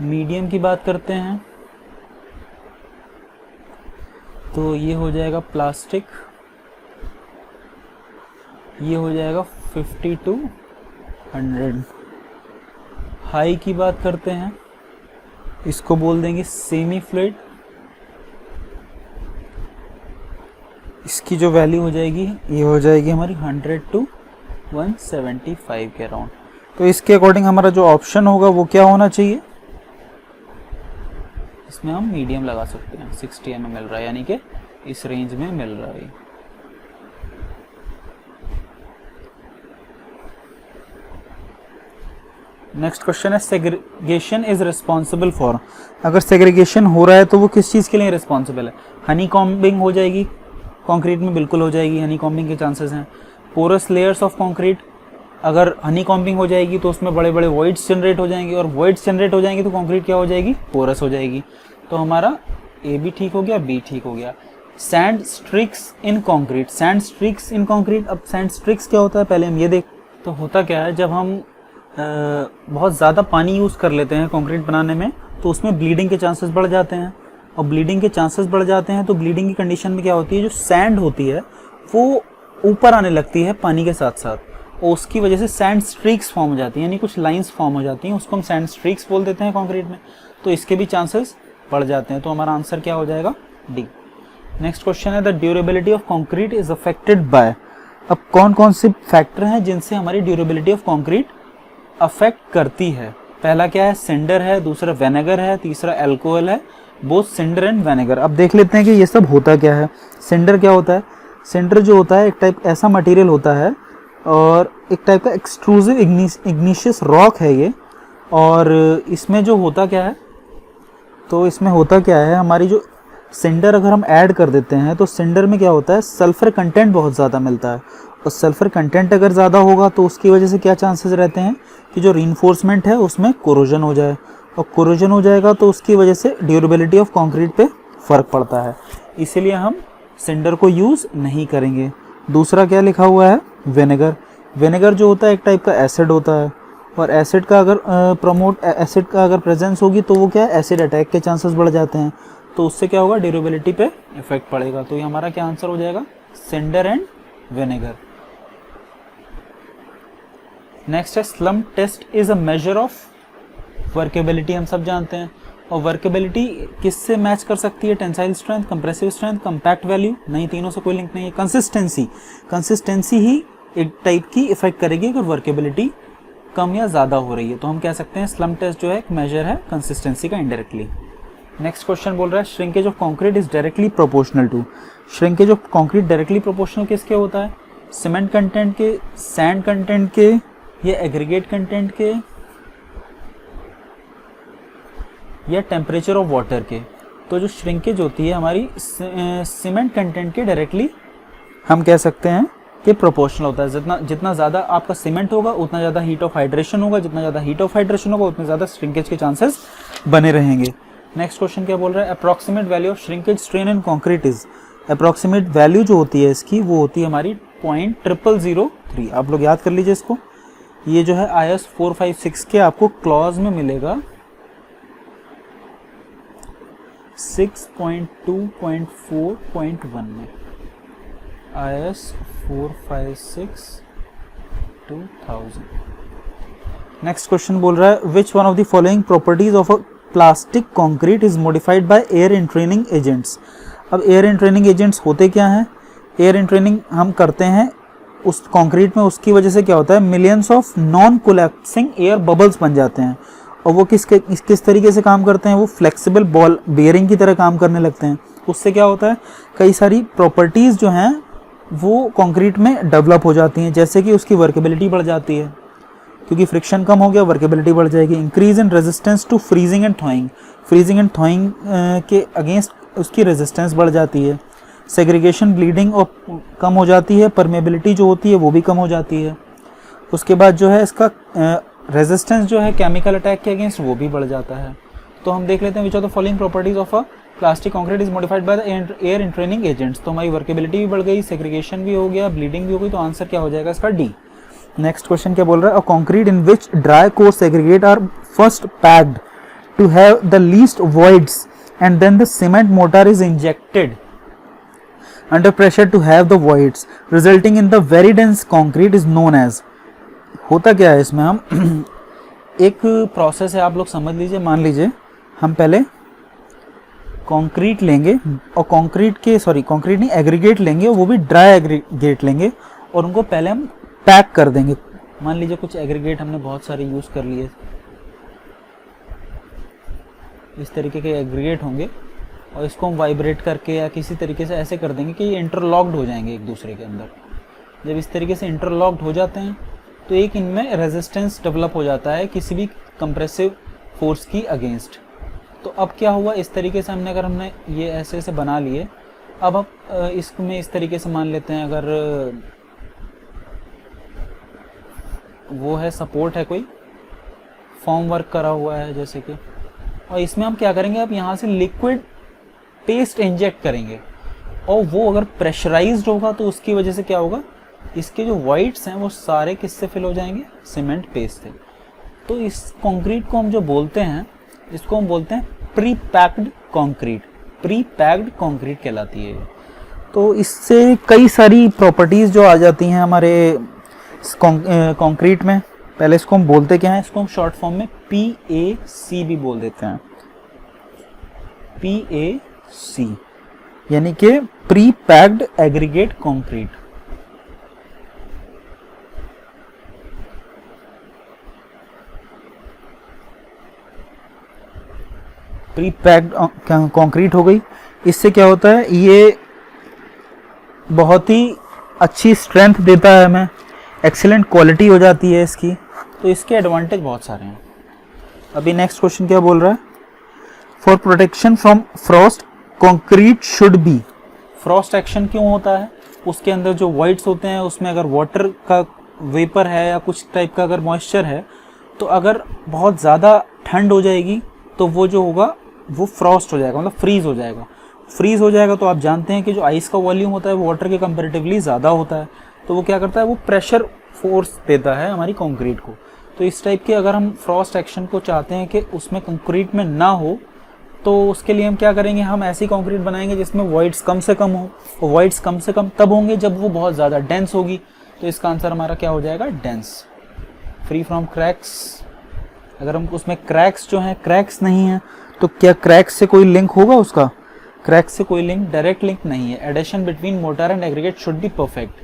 मीडियम की बात करते हैं तो ये हो जाएगा प्लास्टिक, ये हो जाएगा 50 to 100। हाई की बात करते हैं, इसको बोल देंगे सेमी फ्लूइड, इसकी जो वैल्यू हो जाएगी ये हो जाएगी हमारी 100 to 175 के अराउंड। तो इसके अकॉर्डिंग हमारा जो ऑप्शन होगा वो क्या होना चाहिए, इसमें हम मीडियम लगा सकते हैं। 60 mm मिल रहा है, यानी कि इस रेंज में मिल रहा है। नेक्स्ट क्वेश्चन है सेग्रीगेशन इज रिस्पॉन्सिबल फॉर। अगर सेग्रीगेशन हो रहा है तो वो किस चीज़ के लिए रिस्पॉन्सिबल है। हनी कॉम्बिंग हो जाएगी कंक्रीट में, बिल्कुल हो जाएगी, हनी कॉम्बिंग के चांसेस हैं। पोरस लेयर्स ऑफ कंक्रीट, अगर हनी कॉम्बिंग हो जाएगी तो उसमें बड़े बड़े वॉइड्स जनरेट हो जाएंगे, और वॉइड्स जनरेट हो जाएंगे तो कंक्रीट क्या हो जाएगी, पोरस हो जाएगी। तो हमारा ए भी ठीक हो गया, बी ठीक हो गया। Sand streaks in concrete, sand streaks in concrete. अब सैंड स्ट्रिक्स क्या होता है पहले हम ये देख। तो होता क्या है, जब हम बहुत ज़्यादा पानी यूज़ कर लेते हैं कंक्रीट बनाने में तो उसमें ब्लीडिंग के चांसेस बढ़ जाते हैं, और ब्लीडिंग के चांसेस बढ़ जाते हैं तो ब्लीडिंग की कंडीशन में क्या होती है, जो सैंड होती है वो ऊपर आने लगती है पानी के साथ साथ, और उसकी वजह से सैंड स्ट्रीक्स फॉर्म हो जाती हैं, यानी कुछ लाइंस फॉर्म हो जाती हैं, उसको हम सैंड स्ट्रीक्स बोल देते हैं कंक्रीट में। तो इसके भी चांसेस बढ़ जाते हैं। तो हमारा आंसर क्या हो जाएगा, डी। नेक्स्ट क्वेश्चन है the durability of concrete is affected by. अब कौन कौन से फैक्टर हैं जिनसे हमारी ड्यूरेबिलिटी ऑफ कंक्रीट अफेक्ट करती है? पहला क्या है? सिंडर है, दूसरा विनेगर है, तीसरा अल्कोहल है, बोथ सिंडर एंड विनेगर। अब देख लेते हैं कि ये सब होता क्या है। सिंडर क्या होता है? सिंडर जो होता है एक टाइप ऐसा मटेरियल होता है और एक टाइप का एक्सट्रूसिव इग्निशियस रॉक है ये। और इसमें जो होता क्या है, तो इसमें होता क्या है, हमारी जो सिंडर अगर हम ऐड कर देते हैं तो सिंडर में क्या होता है, सल्फर कंटेंट बहुत ज़्यादा मिलता है। और सल्फर कंटेंट अगर ज़्यादा होगा तो उसकी वजह से क्या चांसेस रहते हैं कि जो रीइंफोर्समेंट है उसमें कोरोजन हो जाए, और कोरोजन हो जाएगा तो उसकी वजह से ड्यूरेबिलिटी ऑफ कंक्रीट पे फ़र्क पड़ता है। इसीलिए हम सिंडर को यूज़ नहीं करेंगे। दूसरा क्या लिखा हुआ है? विनेगर। विनेगर जो होता है एक टाइप का एसिड होता है, और एसिड का अगर प्रेजेंस होगी तो वो क्या है, एसिड अटैक के चांसेस बढ़ जाते हैं। तो उससे क्या होगा, ड्यूरेबिलिटी पे इफेक्ट पड़ेगा। तो ये हमारा क्या आंसर हो जाएगा? Cinder and vinegar. नेक्स्ट है slump test is a measure of workability. हम सब जानते हैं। और वर्केबिलिटी किससे मैच कर सकती है? Tensile strength, compressive strength, compact value? नहीं, तीनों से कोई लिंक नहीं है। कंसिस्टेंसी ही एक टाइप की इफेक्ट करेगी अगर वर्केबिलिटी कम या ज़्यादा हो रही है। तो हम कह सकते हैं स्लम्प टेस्ट जो है एक मेजर है कंसिस्टेंसी का इनडायरेक्टली। नेक्स्ट क्वेश्चन बोल रहा है shrinkage of concrete is directly proportional to. Shrinkage of concrete directly proportional किसके होता है? सीमेंट कंटेंट के, सैंड कंटेंट के, या एग्रीगेट कंटेंट के, या टेम्परेचर ऑफ वाटर के? तो जो श्रिंकेज होती है हमारी सीमेंट कंटेंट के डायरेक्टली हम कह सकते हैं कि प्रोपोर्शनल होता है। जितना ज़्यादा आपका सीमेंट होगा उतना ज़्यादा हीट ऑफ हाइड्रेशन होगा, जितना ज़्यादा हीट ऑफ हाइड्रेशन होगा उतने ज़्यादा श्रिंकेज के चांसेस बने रहेंगे। नेक्स्ट क्वेश्चन क्या बोल रहा है? Approximate value of shrinkage strain in concrete is. Approximate value जो होती है इसकी वो होती है हमारी 0.0003। आप लोग याद कर लीजिए इसको। ये जो है IS 456 के आपको क्लॉज में मिलेगा 6.2.4.1 में। IS 456 2000। नेक्स्ट क्वेश्चन बोल रहा है which one of the following properties of a plastic concrete is modified by air entraining agents. अब एयर एंट्रेनिंग एजेंट्स होते क्या हैं? एयर एंट्रेनिंग हम करते हैं उस कंक्रीट में, उसकी वजह से क्या होता है, millions of non collapsing air bubbles बन जाते हैं। और वो किस तरीके से काम करते हैं? वो फ्लेक्सिबल बॉल बेयरिंग की तरह काम करने लगते हैं। उससे क्या होता है, कई सारी प्रॉपर्टीज़ जो हैं वो कंक्रीट में डेवलप हो जाती हैं, जैसे कि उसकी वर्केबिलिटी बढ़ जाती है, क्योंकि फ्रिक्शन कम हो गया, वर्केबिलिटी बढ़ जाएगी। Increase in resistance to freezing and thawing. Freezing and thawing के अगेंस्ट उसकी रेजिस्टेंस बढ़ जाती है। सेग्रीगेशन, ब्लीडिंग और कम हो जाती है। परमेबिलिटी जो होती है वो भी कम हो जाती है। उसके बाद जो है इसका रेजिस्टेंस जो है केमिकल अटैक के अगेंस्ट वो भी बढ़ जाता है। तो हम देख लेते हैं which are the following properties of a plastic concrete is modified by the air entraining agents. तो हमारी वर्केबिलिटी भी बढ़ गई, सेग्रीगेशन भी हो गया, ब्लीडिंग भी हो गई। तो आंसर क्या हो जाएगा इसका? डी। नेक्स्ट क्वेश्चन क्या बोल रहा है? A concrete in which dry coarse aggregate are first packed to have the least voids and then the cement mortar is injected under pressure to have the voids resulting in the very dense concrete is known as। होता क्या है इसमें, हम एक process है, आप लोग समझ लीजिए। मान लीजिए हम पहले कंक्रीट लेंगे और कंक्रीट नहीं, एग्रीगेट लेंगे, वो भी ड्राई एग्रीगेट लेंगे और उनको पहले हम पैक कर देंगे। मान लीजिए कुछ एग्रीगेट हमने बहुत सारे यूज कर लिए, इस तरीके के एग्रीगेट होंगे, और इसको हम वाइब्रेट करके या किसी तरीके से ऐसे कर देंगे कि ये इंटरलॉक्ड हो जाएंगे एक दूसरे के अंदर। जब इस तरीके से इंटरलॉक्ड हो जाते हैं तो एक इनमें रेजिस्टेंस डेवलप हो जाता है किसी भी कंप्रेसिव फोर्स की अगेंस्ट। तो अब क्या हुआ, इस तरीके से हमने ये ऐसे ऐसे बना लिए। अब हम इसमें इस तरीके से मान लेते हैं, अगर वो है सपोर्ट है, कोई फॉर्म वर्क करा हुआ है जैसे कि, और इसमें हम क्या करेंगे, अब यहाँ से लिक्विड पेस्ट इंजेक्ट करेंगे, और वो अगर प्रेशराइज्ड होगा तो उसकी वजह से क्या होगा, इसके जो वाइड्स हैं वो सारे किससे फिल हो जाएंगे, सीमेंट पेस्ट से। तो इस कंक्रीट को हम जो बोलते हैं, इसको हम बोलते हैं pre packed concrete. Pre packed concrete कहलाती है। तो इससे कई सारी प्रॉपर्टीज़ जो आ जाती हैं हमारे कंक्रीट में। पहले इसको हम बोलते क्या हैं, इसको हम शॉर्ट फॉर्म में PAC भी बोल देते हैं। PAC यानी कि pre packed aggregate concrete. Pre packed concrete हो गई। इससे क्या होता है, ये बहुत ही अच्छी स्ट्रेंथ देता है हमें, एक्सीलेंट क्वालिटी हो जाती है इसकी, तो इसके एडवांटेज बहुत सारे हैं। अभी नेक्स्ट क्वेश्चन क्या बोल रहा है, for protection from Frost concrete should be. Frost action क्यों होता है, उसके अंदर जो वॉइड्स होते हैं उसमें अगर वाटर का वेपर है या कुछ टाइप का अगर मॉइस्चर है, तो अगर बहुत ज़्यादा ठंड हो जाएगी तो वो जो होगा वो फ्रॉस्ट हो जाएगा, मतलब फ्रीज हो जाएगा। फ्रीज हो जाएगा तो आप जानते हैं कि जो आइस का वॉल्यूम होता है वो वाटर के कंपेरेटिवली ज़्यादा होता है, तो वो क्या करता है, वो प्रेशर फोर्स देता है हमारी कंक्रीट को। तो इस टाइप के अगर हम फ्रॉस्ट एक्शन को चाहते हैं कि उसमें कंक्रीट में ना हो, तो उसके लिए हम क्या करेंगे, हम ऐसी कंक्रीट बनाएंगे जिसमें वॉइड्स कम से कम हो। वॉइड्स कम से कम तब होंगे जब वो बहुत ज़्यादा डेंस होगी, तो इसका आंसर हमारा क्या हो जाएगा, डेंस। फ्री फ्रॉम क्रैक्स, अगर हम उसमें क्रैक्स जो हैं, क्रैक्स नहीं है, तो क्या क्रैक्स से कोई लिंक होगा उसका, क्रैक्स से कोई लिंक, डायरेक्ट लिंक नहीं है। Addition between mortar and aggregate should be perfect,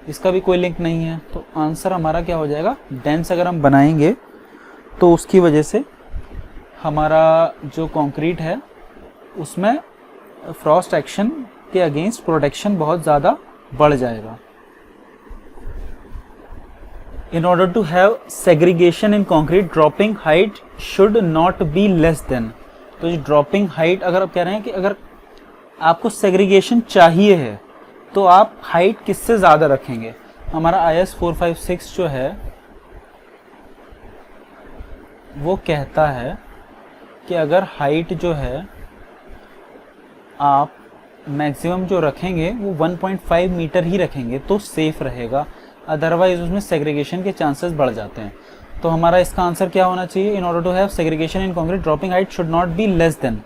इसका भी कोई लिंक नहीं है, तो आंसर हमारा क्या हो जाएगा, डेंस। अगर हम बनाएंगे तो उसकी वजह से हमारा जो कंक्रीट है उसमें फ्रॉस्ट एक्शन के अगेंस्ट प्रोटेक्शन बहुत ज़्यादा बढ़ जाएगा। In order to have segregation in concrete, dropping height should not be less than। तो जो dropping height, अगर आप कह रहे हैं कि अगर आपको segregation चाहिए है तो आप height किससे ज़्यादा रखेंगे, हमारा IS 456 जो है वो कहता है कि अगर height जो है आप मैक्सिमम जो रखेंगे वो 1.5 मीटर ही रखेंगे तो सेफ रहेगा, अदरवाइज उसमें सेग्रीगेशन के चांसेस बढ़ जाते हैं। तो हमारा इसका आंसर क्या होना चाहिए, in order to have segregation in concrete dropping height should not be less than.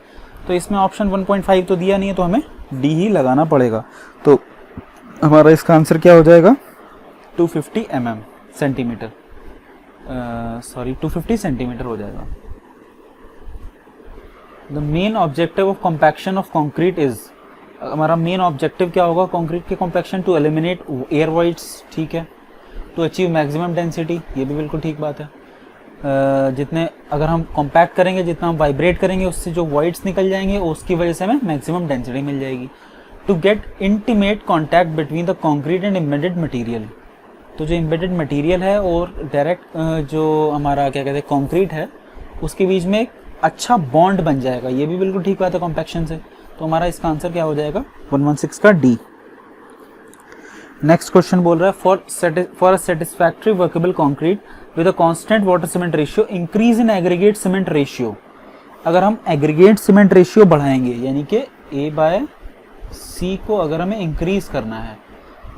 तो इसमें ऑप्शन 1.5 तो दिया नहीं है, तो हमें डी ही लगाना पड़ेगा। तो हमारा इसका आंसर क्या हो जाएगा, 250 सेंटीमीटर, सॉरी 250 सेंटीमीटर हो जाएगा। The main objective of compaction of concrete is, हमारा मेन ऑब्जेक्टिव क्या होगा कॉन्क्रीट के compaction, to eliminate air voids, ठीक है, टू अचीव मैक्सिमम डेंसिटी, ये भी बिल्कुल ठीक बात है। जितने अगर हम कॉम्पैक्ट करेंगे, जितना हम वाइब्रेट करेंगे, उससे जो वॉइड्स निकल जाएंगे उसकी वजह से हमें मैक्सिमम डेंसिटी मिल जाएगी। To get intimate contact between the concrete and embedded material, तो जो एम्बेडेड मटीरियल है और डायरेक्ट जो हमारा क्या कहते हैं कॉन्क्रीट है, उसके बीच में एक अच्छा बॉन्ड बन जाएगा, ये भी बिल्कुल ठीक बात है कॉम्पैक्शन से। तो हमारा इसका आंसर क्या हो जाएगा, 116 का डी। नेक्स्ट क्वेश्चन बोल रहा है, for a satisfactory workable concrete with a constant water cement ratio increase in aggregate cement ratio. अगर हम एग्रीगेट सीमेंट रेशियो बढ़ाएंगे, यानी कि A/C को अगर हमें इंक्रीज करना है,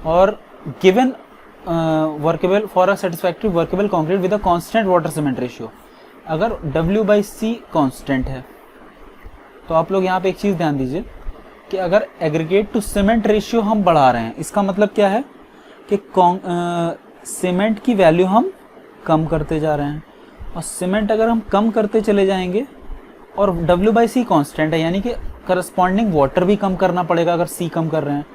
और given workable for a satisfactory workable concrete with a constant water cement ratio, अगर W/C कांस्टेंट है, तो आप लोग यहाँ पे एक चीज़ ध्यान दीजिए कि अगर एग्रीगेट टू सीमेंट रेशियो हम बढ़ा रहे हैं, इसका मतलब क्या है कि सीमेंट की वैल्यू हम कम करते जा रहे हैं, और सीमेंट अगर हम कम करते चले जाएंगे और W/C कांस्टेंट है, यानी कि करस्पॉन्डिंग वाटर भी कम करना पड़ेगा अगर C कम कर रहे हैं,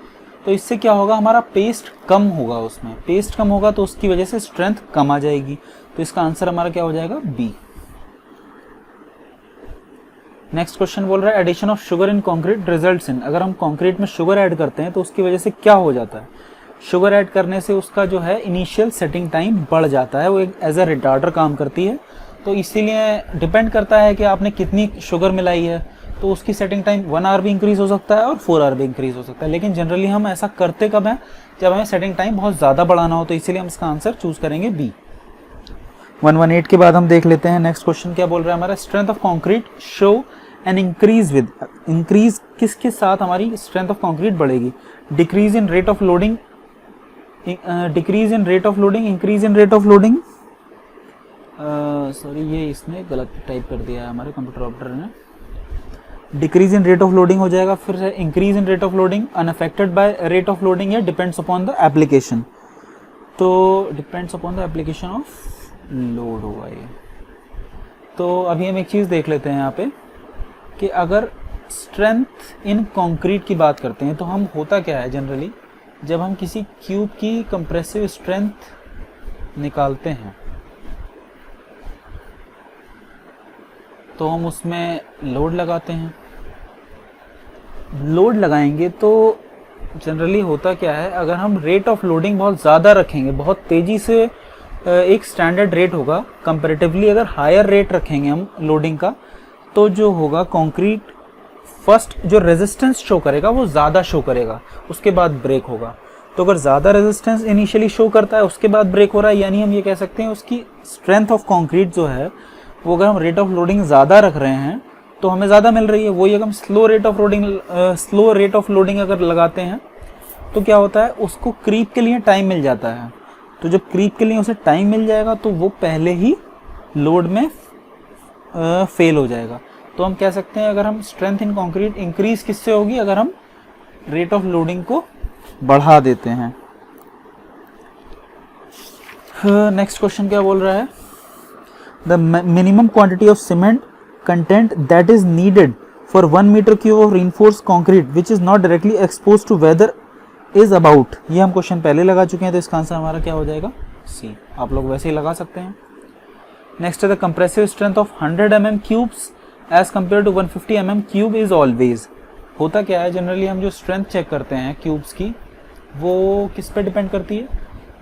तो इससे क्या होगा, हमारा पेस्ट कम होगा, उसमें पेस्ट कम होगा तो उसकी वजह से स्ट्रेंथ कम आ जाएगी। तो इसका आंसर हमारा क्या हो जाएगा, बी। नेक्स्ट क्वेश्चन बोल रहा है, addition of sugar in concrete results in, अगर हम कंक्रीट में शुगर ऐड करते हैं तो उसकी वजह से क्या हो जाता है, शुगर ऐड करने से उसका जो है इनिशियल सेटिंग टाइम बढ़ जाता है, वो एक एज अ रिटार्डर काम करती है। तो इसीलिए डिपेंड करता है कि आपने कितनी शुगर मिलाई है, तो उसकी सेटिंग टाइम 1 आवर भी इंक्रीज हो सकता है और 4 आवर भी इंक्रीज हो सकता है, लेकिन जनरली हम ऐसा करते कब हैं, जब हमें सेटिंग टाइम बहुत ज़्यादा बढ़ाना हो, तो इसीलिए हम इसका आंसर चूज करेंगे बी। 118 के बाद हम देख लेते हैं नेक्स्ट क्वेश्चन क्या बोल रहा है हमारा, strength of concrete show an increase with, increase किसके साथ हमारी स्ट्रेंथ ऑफ कंक्रीट बढ़ेगी, decrease in rate of loading, decrease in rate of loading, increase in rate of loading, sorry ये इसने गलत टाइप कर दिया है हमारे कंप्यूटर ऑपरेटर ने, decrease in rate of loading हो जाएगा, फिर से increase in rate of loading, unaffected by rate of loading, या डिपेंड्स अपॉन द एप्लीकेशन, तो depends upon the application of load होगा ये। तो अभी हम एक चीज़ देख लेते हैं यहाँ पे कि अगर स्ट्रेंथ इन कंक्रीट की बात करते हैं तो हम होता क्या है जनरली, जब हम किसी क्यूब की कंप्रेसिव स्ट्रेंथ निकालते हैं तो हम उसमें लोड लगाते हैं। लोड लगाएंगे तो जनरली होता क्या है, अगर हम रेट ऑफ लोडिंग बहुत ज़्यादा रखेंगे, बहुत तेज़ी से एक स्टैंडर्ड रेट होगा कंपैरेटिवली, अगर हायर रेट रखेंगे हम लोडिंग का, तो जो होगा कंक्रीट फर्स्ट जो रेजिस्टेंस शो करेगा वो ज़्यादा शो करेगा, उसके बाद ब्रेक होगा। तो अगर ज़्यादा रेजिस्टेंस इनिशियली शो करता है उसके बाद ब्रेक हो रहा है, यानी हम ये कह सकते हैं उसकी स्ट्रेंथ ऑफ कंक्रीट जो है वो, अगर हम रेट ऑफ लोडिंग ज़्यादा रख रहे हैं तो हमें ज़्यादा मिल रही है। वही अगर हम स्लो रेट ऑफ लोडिंग अगर लगाते हैं तो क्या होता है, उसको क्रीप के लिए टाइम मिल जाता है। तो जब क्रीप के लिए उसे टाइम मिल जाएगा तो वो पहले ही लोड में फेल हो जाएगा। तो हम कह सकते हैं अगर हम स्ट्रेंथ इन कंक्रीट इंक्रीज किससे होगी, अगर हम रेट ऑफ लोडिंग को बढ़ा देते हैं। नेक्स्ट क्वेश्चन क्या बोल रहा है, the minimum quantity of cement content that is needed for 1 metre cube of reinforced concrete which is not directly expose to weather is about. ये हम क्वेश्चन पहले लगा चुके हैं, तो इसका आंसर हमारा क्या हो जाएगा, सी। आप लोग वैसे ही लगा सकते हैं। नेक्स्ट है the compressive strength of 100 mm cubes as compare to 150 mm cube is always. होता क्या है, जनरली हम जो स्ट्रेंथ चेक करते हैं क्यूब्स की वो किस पे डिपेंड करती है।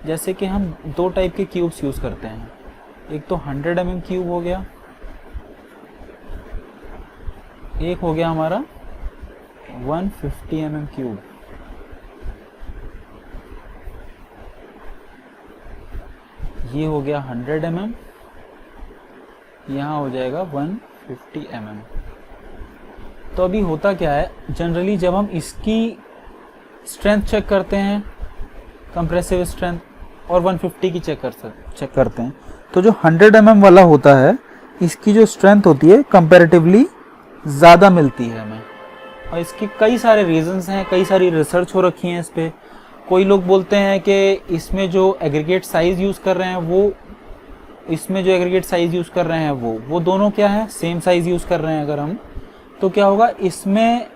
जैसे कि हम दो टाइप के क्यूब्स यूज़ करते हैं, एक तो 100 mm क्यूब हो गया, एक हो गया हमारा 150 mm क्यूब। ये हो गया 100 mm, यहाँ हो जाएगा 150 mm। तो अभी होता क्या है, जनरली जब हम इसकी स्ट्रेंथ चेक करते हैं, कंप्रेसिव स्ट्रेंथ, और 150 की चेक करते हैं, तो जो 100 mm वाला होता है इसकी जो स्ट्रेंथ होती है कंपैरेटिवली ज़्यादा मिलती है हमें। और इसके कई सारे रीजंस हैं, कई सारी रिसर्च हो रखी है इस पर। कोई लोग बोलते हैं कि इसमें जो एग्रीगेट साइज़ यूज़ कर रहे हैं वो, इसमें जो एग्रीगेट साइज़ यूज़ कर रहे हैं वो दोनों क्या है, सेम साइज़ यूज़ कर रहे हैं अगर हम, तो क्या होगा इसमें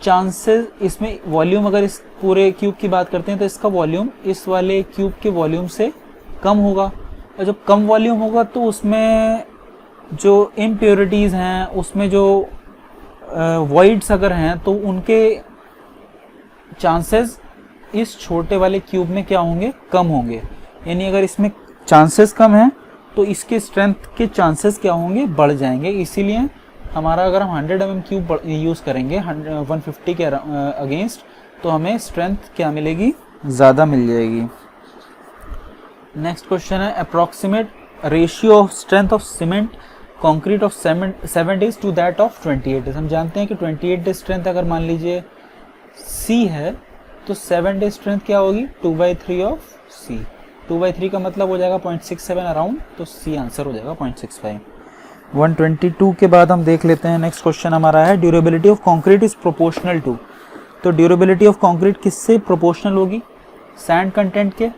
चांसेस, इसमें वॉल्यूम, अगर इस पूरे क्यूब की बात करते हैं तो इसका वॉल्यूम इस वाले क्यूब के वॉल्यूम से कम होगा। और जब कम वॉल्यूम होगा तो उसमें जो इम्प्योरिटीज़ हैं, उसमें जो वॉइड्स अगर हैं, तो उनके चांसेस इस छोटे वाले क्यूब में क्या होंगे, कम होंगे। यानी अगर इसमें चांसेस कम हैं तो इसके स्ट्रेंथ के चांसेस क्या होंगे, बढ़ जाएंगे। इसीलिए हमारा अगर हम 100 mm क्यूब यूज़ करेंगे 150 के अगेंस्ट, तो हमें स्ट्रेंथ क्या मिलेगी, ज़्यादा मिल जाएगी। नेक्स्ट क्वेश्चन है approximate ratio of strength of cement concrete of 7 days to that of 28 days। हम जानते हैं कि 28 days स्ट्रेंथ अगर मान लीजिए C है तो 7 days स्ट्रेंथ क्या होगी, 2/3 ऑफ C। 2/3 का मतलब हो जाएगा 0.67 अराउंड, तो C आंसर हो जाएगा 0.65। 122 के बाद हम देख लेते हैं। नेक्स्ट क्वेश्चन हमारा है durability of concrete is proportional to. तो ड्यूरेबिलिटी ऑफ कंक्रीट किससे प्रोपोर्शनल होगी, सैंड कंटेंट के,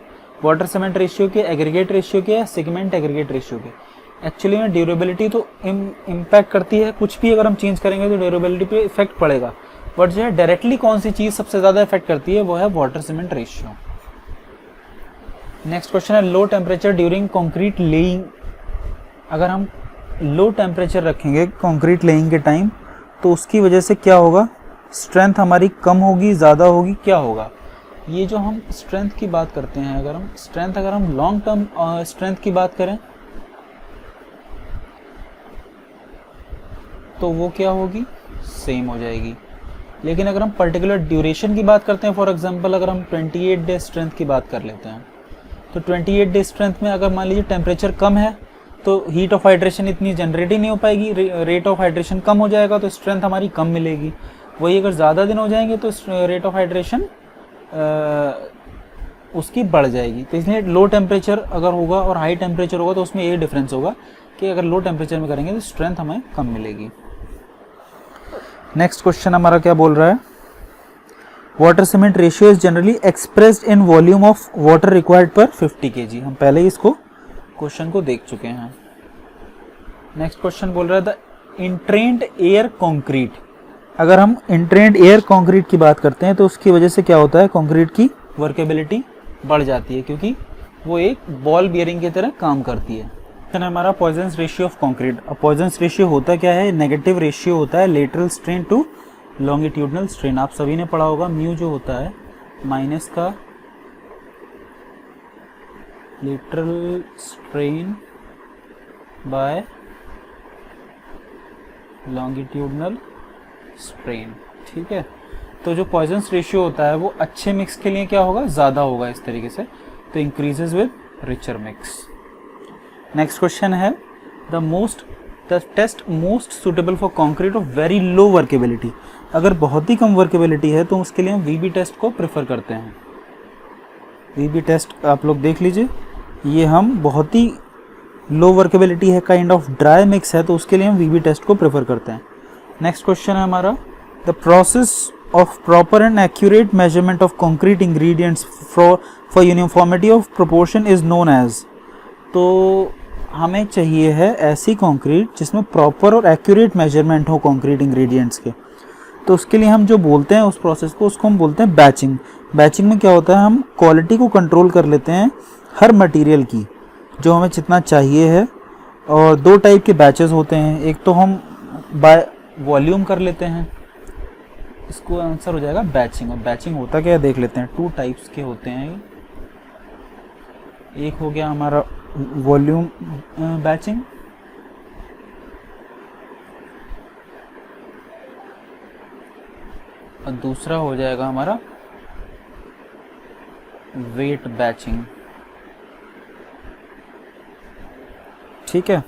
वाटर सीमेंट रेशियो के, एग्रीगेट रेशियो के, या सेगमेंट एग्रीगेट रेशियो के। एक्चुअली में ड्यूरेबिलिटी तो इम्पैक्ट करती है, कुछ भी अगर हम चेंज करेंगे तो ड्यूरेबिलिटी पे इफेक्ट पड़ेगा, बट जो है डायरेक्टली कौन सी चीज़ सबसे ज़्यादा इफेक्ट करती है वो है water cement ratio. Next question है low temperature during concrete laying. अगर हम लो टेम्परेचर रखेंगे कंक्रीट लेइंग के टाइम तो उसकी वजह से क्या होगा, स्ट्रेंथ हमारी कम होगी, ज़्यादा होगी, क्या होगा। ये जो हम स्ट्रेंथ की बात करते हैं, अगर हम लॉन्ग टर्म स्ट्रेंथ की बात करें तो वो क्या होगी, सेम हो जाएगी। लेकिन अगर हम पर्टिकुलर ड्यूरेशन की बात करते हैं, फॉर एग्जांपल अगर हम 28 डे स्ट्रेंथ की बात कर लेते हैं, तो 28 डे स्ट्रेंथ में अगर मान लीजिए टेम्परेचर कम है तो हीट ऑफ हाइड्रेशन इतनी जनरेट ही नहीं हो पाएगी, रेट ऑफ हाइड्रेशन कम हो जाएगा तो स्ट्रेंथ हमारी कम मिलेगी। वही अगर ज़्यादा दिन हो जाएंगे तो रेट ऑफ हाइड्रेशन उसकी बढ़ जाएगी। तो इसलिए लो टेम्परेचर अगर होगा और हाई टेम्परेचर होगा तो उसमें यही डिफरेंस होगा कि अगर लो टेम्परेचर में करेंगे तो स्ट्रेंथ हमें कम मिलेगी। नेक्स्ट क्वेश्चन हमारा क्या बोल रहा है, water cement ratio is generally expressed in volume of water required पर 50 kg। हम पहले ही इसको क्वेश्चन को देख चुके हैं। नेक्स्ट क्वेश्चन बोल रहा है द इंट्रेंड एयर कंक्रीट। अगर हम इंट्रेंड एयर कंक्रीट की बात करते हैं तो उसकी वजह से क्या होता है, कंक्रीट की वर्केबिलिटी बढ़ जाती है क्योंकि वो एक बॉल बियरिंग की तरह काम करती है। हमारा पॉइजन्स रेशियो ऑफ कंक्रीट। अब पॉइजन्स रेशियो होता क्या है, नेगेटिव रेशियो होता है lateral strain to longitudinal strain. आप सभी ने पढ़ा होगा म्यू जो होता है माइनस का lateral strain by longitudinal strain, ठीक है। तो जो पॉइजन्स रेशियो होता है वो अच्छे मिक्स के लिए क्या होगा, ज़्यादा होगा इस तरीके से, तो increases with richer mix. Next question है the test most suitable for concrete of very low workability. अगर बहुत ही कम वर्केबिलिटी है तो उसके लिए हम वीबी टेस्ट को प्रेफर करते हैं। वीबी टेस्ट आप लोग देख लीजिए, ये हम बहुत ही लो वर्केबिलिटी है, काइंड ऑफ ड्राई मिक्स है, तो उसके लिए हम वीबी टेस्ट को प्रेफर करते हैं। नेक्स्ट क्वेश्चन है हमारा the process of proper and accurate measurement of concrete ingredients for uniformity of proportion is known as. तो हमें चाहिए है ऐसी कंक्रीट जिसमें प्रॉपर और एक्यूरेट मेजरमेंट हो कंक्रीट इंग्रेडिएंट्स के, तो उसके लिए हम जो बोलते हैं उस प्रोसेस को, उसको हम बोलते हैं बैचिंग। बैचिंग में क्या होता है, हम क्वालिटी को कंट्रोल कर लेते हैं हर मटेरियल की, जो हमें जितना चाहिए है। और दो टाइप के बैचेस होते हैं, एक तो हम बाय वॉल्यूम कर लेते हैं, इसको आंसर हो जाएगा बैचिंग। और बैचिंग होता क्या है देख लेते हैं, टू टाइप्स के होते हैं। एक हो गया हमारा वॉल्यूम बैचिंग, और दूसरा हो जाएगा हमारा वेट बैचिंग, ठीक है।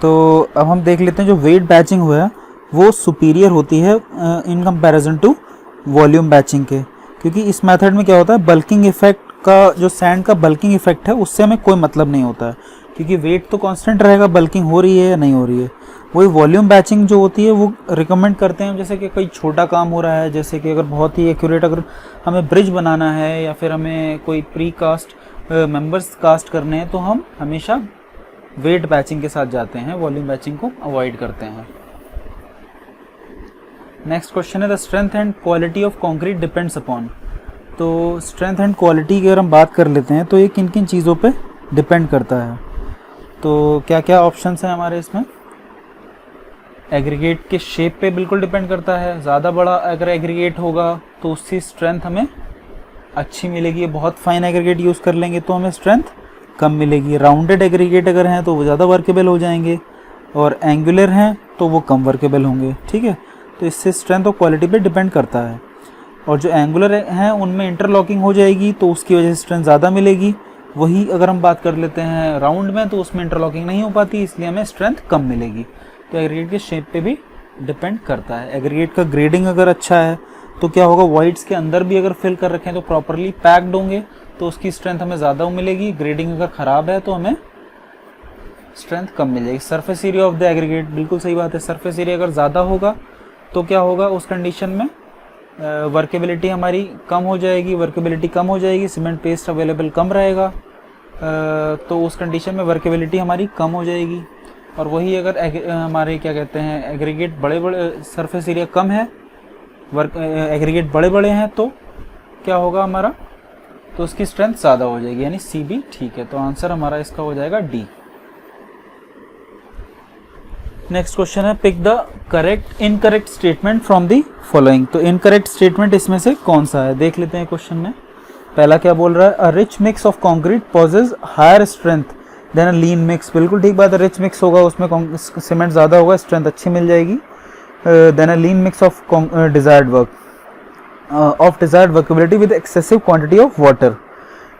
तो अब हम देख लेते हैं जो वेट बैचिंग हुआ है वो सुपीरियर होती है in comparison to volume batching के, क्योंकि इस मेथड में क्या होता है, बल्किंग इफेक्ट का, जो सैंड का बल्किंग इफेक्ट है उससे हमें कोई मतलब नहीं होता है, क्योंकि वेट तो कांस्टेंट रहेगा, बल्किंग हो रही है या नहीं हो रही है। वही वॉल्यूम बैचिंग जो होती है वो रिकमेंड करते हैं, जैसे कि कोई छोटा काम हो रहा है, जैसे कि अगर बहुत ही एक्यूरेट, अगर हमें ब्रिज बनाना है या फिर हमें कोई प्री कास्ट मेंबर्स कास्ट करने हैं, तो हम हमेशा वेट बैचिंग के साथ जाते हैं, वॉल्यूम बैचिंग को अवॉइड करते हैं। नेक्स्ट क्वेश्चन है the strength and quality of concrete depends upon. तो स्ट्रेंथ एंड क्वालिटी की अगर हम बात कर लेते हैं तो ये किन किन चीज़ों पे डिपेंड करता है। तो क्या क्या ऑप्शंस हैं हमारे इसमें, एग्रीगेट के शेप पे बिल्कुल डिपेंड करता है। ज़्यादा बड़ा अगर एग्रीगेट होगा तो उसकी स्ट्रेंथ हमें अच्छी मिलेगी, बहुत फाइन एग्रीगेट यूज़ कर लेंगे तो हमें स्ट्रेंथ कम मिलेगी। राउंडेड एग्रीगेट अगर हैं तो वो ज़्यादा वर्केबल हो जाएंगे, और एंगुलर हैं तो वो कम वर्केबल होंगे, ठीक है। तो इससे स्ट्रेंथ और क्वालिटी पे डिपेंड करता है। और जो एंगुलर हैं उनमें इंटरलॉकिंग हो जाएगी तो उसकी वजह से स्ट्रेंथ ज़्यादा मिलेगी। वही अगर हम बात कर लेते हैं राउंड में तो उसमें इंटरलॉकिंग नहीं हो पाती, इसलिए हमें स्ट्रेंथ कम मिलेगी। तो एग्रीगेट के शेप पे भी डिपेंड करता है। एग्रीगेट का ग्रेडिंग अगर अच्छा है तो क्या होगा, वॉइड्स के अंदर भी अगर फिल कर रखें तो प्रॉपरली पैक्ड होंगे तो उसकी स्ट्रेंथ हमें ज़्यादा मिलेगी। ग्रेडिंग अगर ख़राब है तो हमें स्ट्रेंथ कम मिलेगी। Surface area of the aggregate, बिल्कुल सही बात है, सरफेस एरिया अगर ज़्यादा होगा तो क्या होगा, उस कंडीशन में वर्केबिलिटी हमारी कम हो जाएगी। वर्केबिलिटी कम हो जाएगी, सीमेंट पेस्ट अवेलेबल कम रहेगा, तो उस कंडीशन में वर्केबिलिटी हमारी कम हो जाएगी। और वही अगर हमारे क्या कहते हैं एग्रीगेट बड़े बड़े, सरफेस एरिया कम है, एग्रीगेट बड़े बड़े हैं तो क्या होगा हमारा, तो उसकी स्ट्रेंथ ज़्यादा हो जाएगी, यानी सी भी ठीक है। तो आंसर हमारा इसका हो जाएगा डी। नेक्स्ट क्वेश्चन है pick the correct incorrect statement from the following. तो इनकरेक्ट स्टेटमेंट इसमें से कौन सा है देख लेते हैं क्वेश्चन में। पहला क्या बोल रहा है, a rich mix of concrete possesses higher strength than a lean mix. बिल्कुल ठीक बात है, रिच मिक्स होगा उसमें सीमेंट ज़्यादा होगा, स्ट्रेंथ अच्छी मिल जाएगी। Than a lean mix of desired work of desired workability with excessive quantity of water.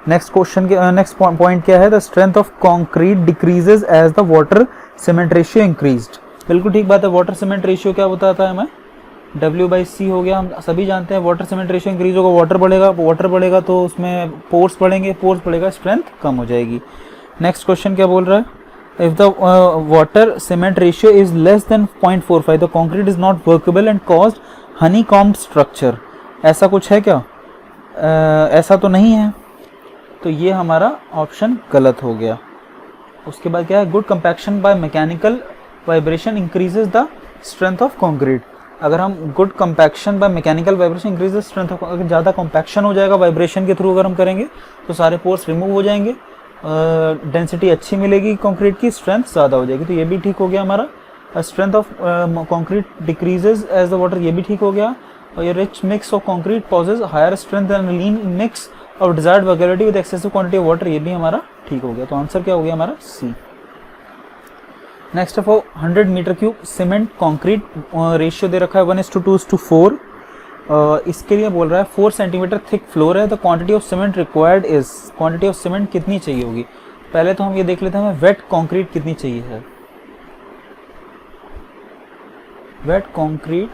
Next question के नेक्स्ट पॉइंट क्या है, the strength of concrete decreases as the water cement ratio increased. बिल्कुल ठीक बात है, वाटर सीमेंट रेशियो क्या बताता है हमें, W/C हो गया। हम सभी जानते हैं वाटर सीमेंट रेशियो इंक्रीज होगा, वाटर बढ़ेगा तो उसमें पोर्स बढ़ेंगे, पोर्स बढ़ेगा स्ट्रेंथ कम हो जाएगी। नेक्स्ट क्वेश्चन क्या बोल रहा है, if the water cement ratio is less than 0.45 the concrete is not workable and caused honeycomb structure. ऐसा कुछ है क्या, ऐसा तो नहीं है, तो ये हमारा ऑप्शन गलत हो गया। उसके बाद क्या है, good compaction by mechanical vibration increases the strength of concrete. अगर हम good compaction by mechanical vibration increases strength of, अगर ज़्यादा कंपैक्शन हो जाएगा वाइब्रेशन के थ्रू अगर हम करेंगे तो सारे पोर्स रिमूव हो जाएंगे डेंसिटी अच्छी मिलेगी कंक्रीट की, स्ट्रेंथ ज़्यादा हो जाएगी, तो ये भी ठीक हो गया हमारा। Strength of concrete decreases as the water, ये भी ठीक हो गया। और ये rich mix of concrete possesses higher strength and lean mix of desired workability with excessive quantity of water, ये भी हमारा ठीक हो गया। तो आंसर क्या हो गया हमारा सी। नेक्स्ट है for 100 metre cube cement concrete, ratio दे रखा है 1:2:4। इसके लिए बोल रहा है 4 सेंटीमीटर थिक फ्लोर है, the quantity of cement required is, quantity of cement कितनी चाहिए होगी। पहले तो हम ये देख लेते हैं हमें वेट कंक्रीट कितनी चाहिए है। वेट कंक्रीट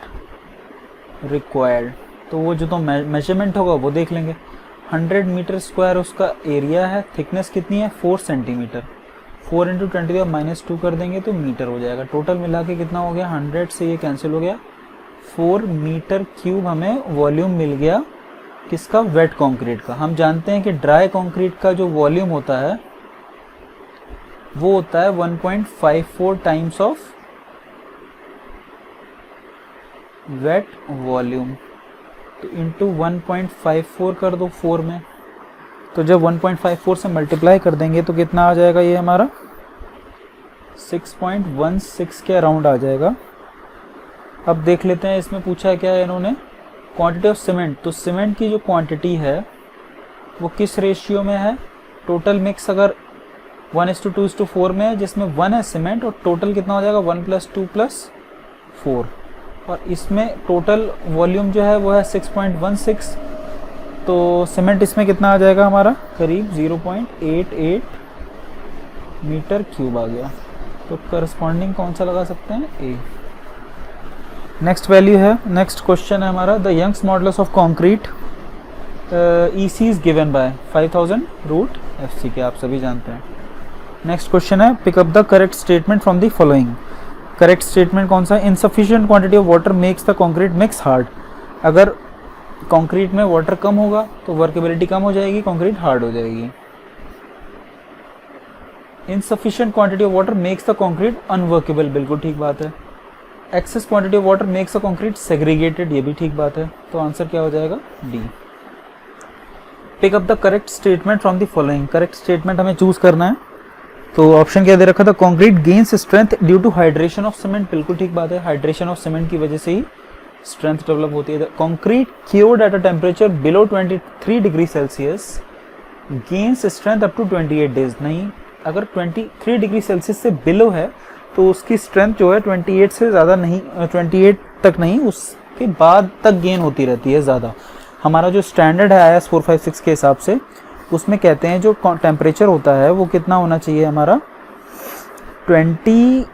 रिक्वायर्ड, तो वो जो तो मेजरमेंट होगा वो देख लेंगे। 100 मीटर स्क्वायर उसका एरिया है, थिकनेस कितनी है 4 सेंटीमीटर, 4 × 10⁻² कर देंगे तो मीटर हो जाएगा। टोटल मिला के कितना हो गया, 100 से ये कैंसिल हो गया, 4 मीटर क्यूब हमें वॉल्यूम मिल गया किसका, वेट कंक्रीट का। हम जानते हैं कि ड्राई कंक्रीट का जो वॉल्यूम होता है वो होता है 1.54 टाइम्स ऑफ वेट वॉल्यूम, तो इंटू 1.54 कर दो 4 में, तो जब 1.54 से मल्टीप्लाई कर देंगे तो कितना आ जाएगा, ये हमारा 6.16 के अराउंड आ जाएगा। अब देख लेते हैं इसमें पूछा क्या है इन्होंने, क्वांटिटी ऑफ सीमेंट, तो सीमेंट की जो क्वांटिटी है वो किस रेशियो में है, टोटल मिक्स अगर 1:2:4 में है, जिसमें 1 है सीमेंट, और टोटल कितना हो जाएगा 1 + 2 + 4, और इसमें टोटल वॉल्यूम जो है वो है 6.16, तो सीमेंट इसमें कितना आ जाएगा हमारा, करीब 0.88 मीटर क्यूब आ गया। तो करस्पॉन्डिंग कौन सा लगा सकते हैं, ए। नेक्स्ट वैल्यू है, नेक्स्ट क्वेश्चन है हमारा, the Young's modulus of concrete EC is given by 5000√FC के, आप सभी जानते हैं। नेक्स्ट क्वेश्चन है, pick up the correct statement from the following. Correct statement कौन सा है, insufficient quantity of water makes the concrete mix hard. अगर कंक्रीट में वाटर कम होगा तो वर्केबिलिटी कम हो जाएगी, कंक्रीट हार्ड हो जाएगी। Insufficient quantity of water makes the concrete unworkable, बिल्कुल ठीक बात है। Excess quantity of water makes the concrete segregated, ये भी ठीक बात है। तो आंसर क्या हो जाएगा, D. Pick up the correct statement from the following. Correct statement हमें चूज करना है, तो ऑप्शन क्या दे रखा था, concrete gains strength due to hydration of cement, बिल्कुल ठीक बात है। हाइड्रेशन ऑफ सीमेंट की वजह से ही स्ट्रेंथ डेवलप होती है। Concrete cured at a temperature below 23 degree Celsius gains strength up to 28 days. नहीं, अगर 23 डिग्री सेल्सियस से बिलो है तो उसकी स्ट्रेंथ जो है 28 से ज़्यादा नहीं, 28 तक नहीं, उसके बाद तक गेन होती रहती है ज़्यादा। हमारा जो स्टैंडर्ड है IS 456 के हिसाब से, उसमें कहते हैं जो टेम्परेचर होता है वो कितना होना चाहिए हमारा, 27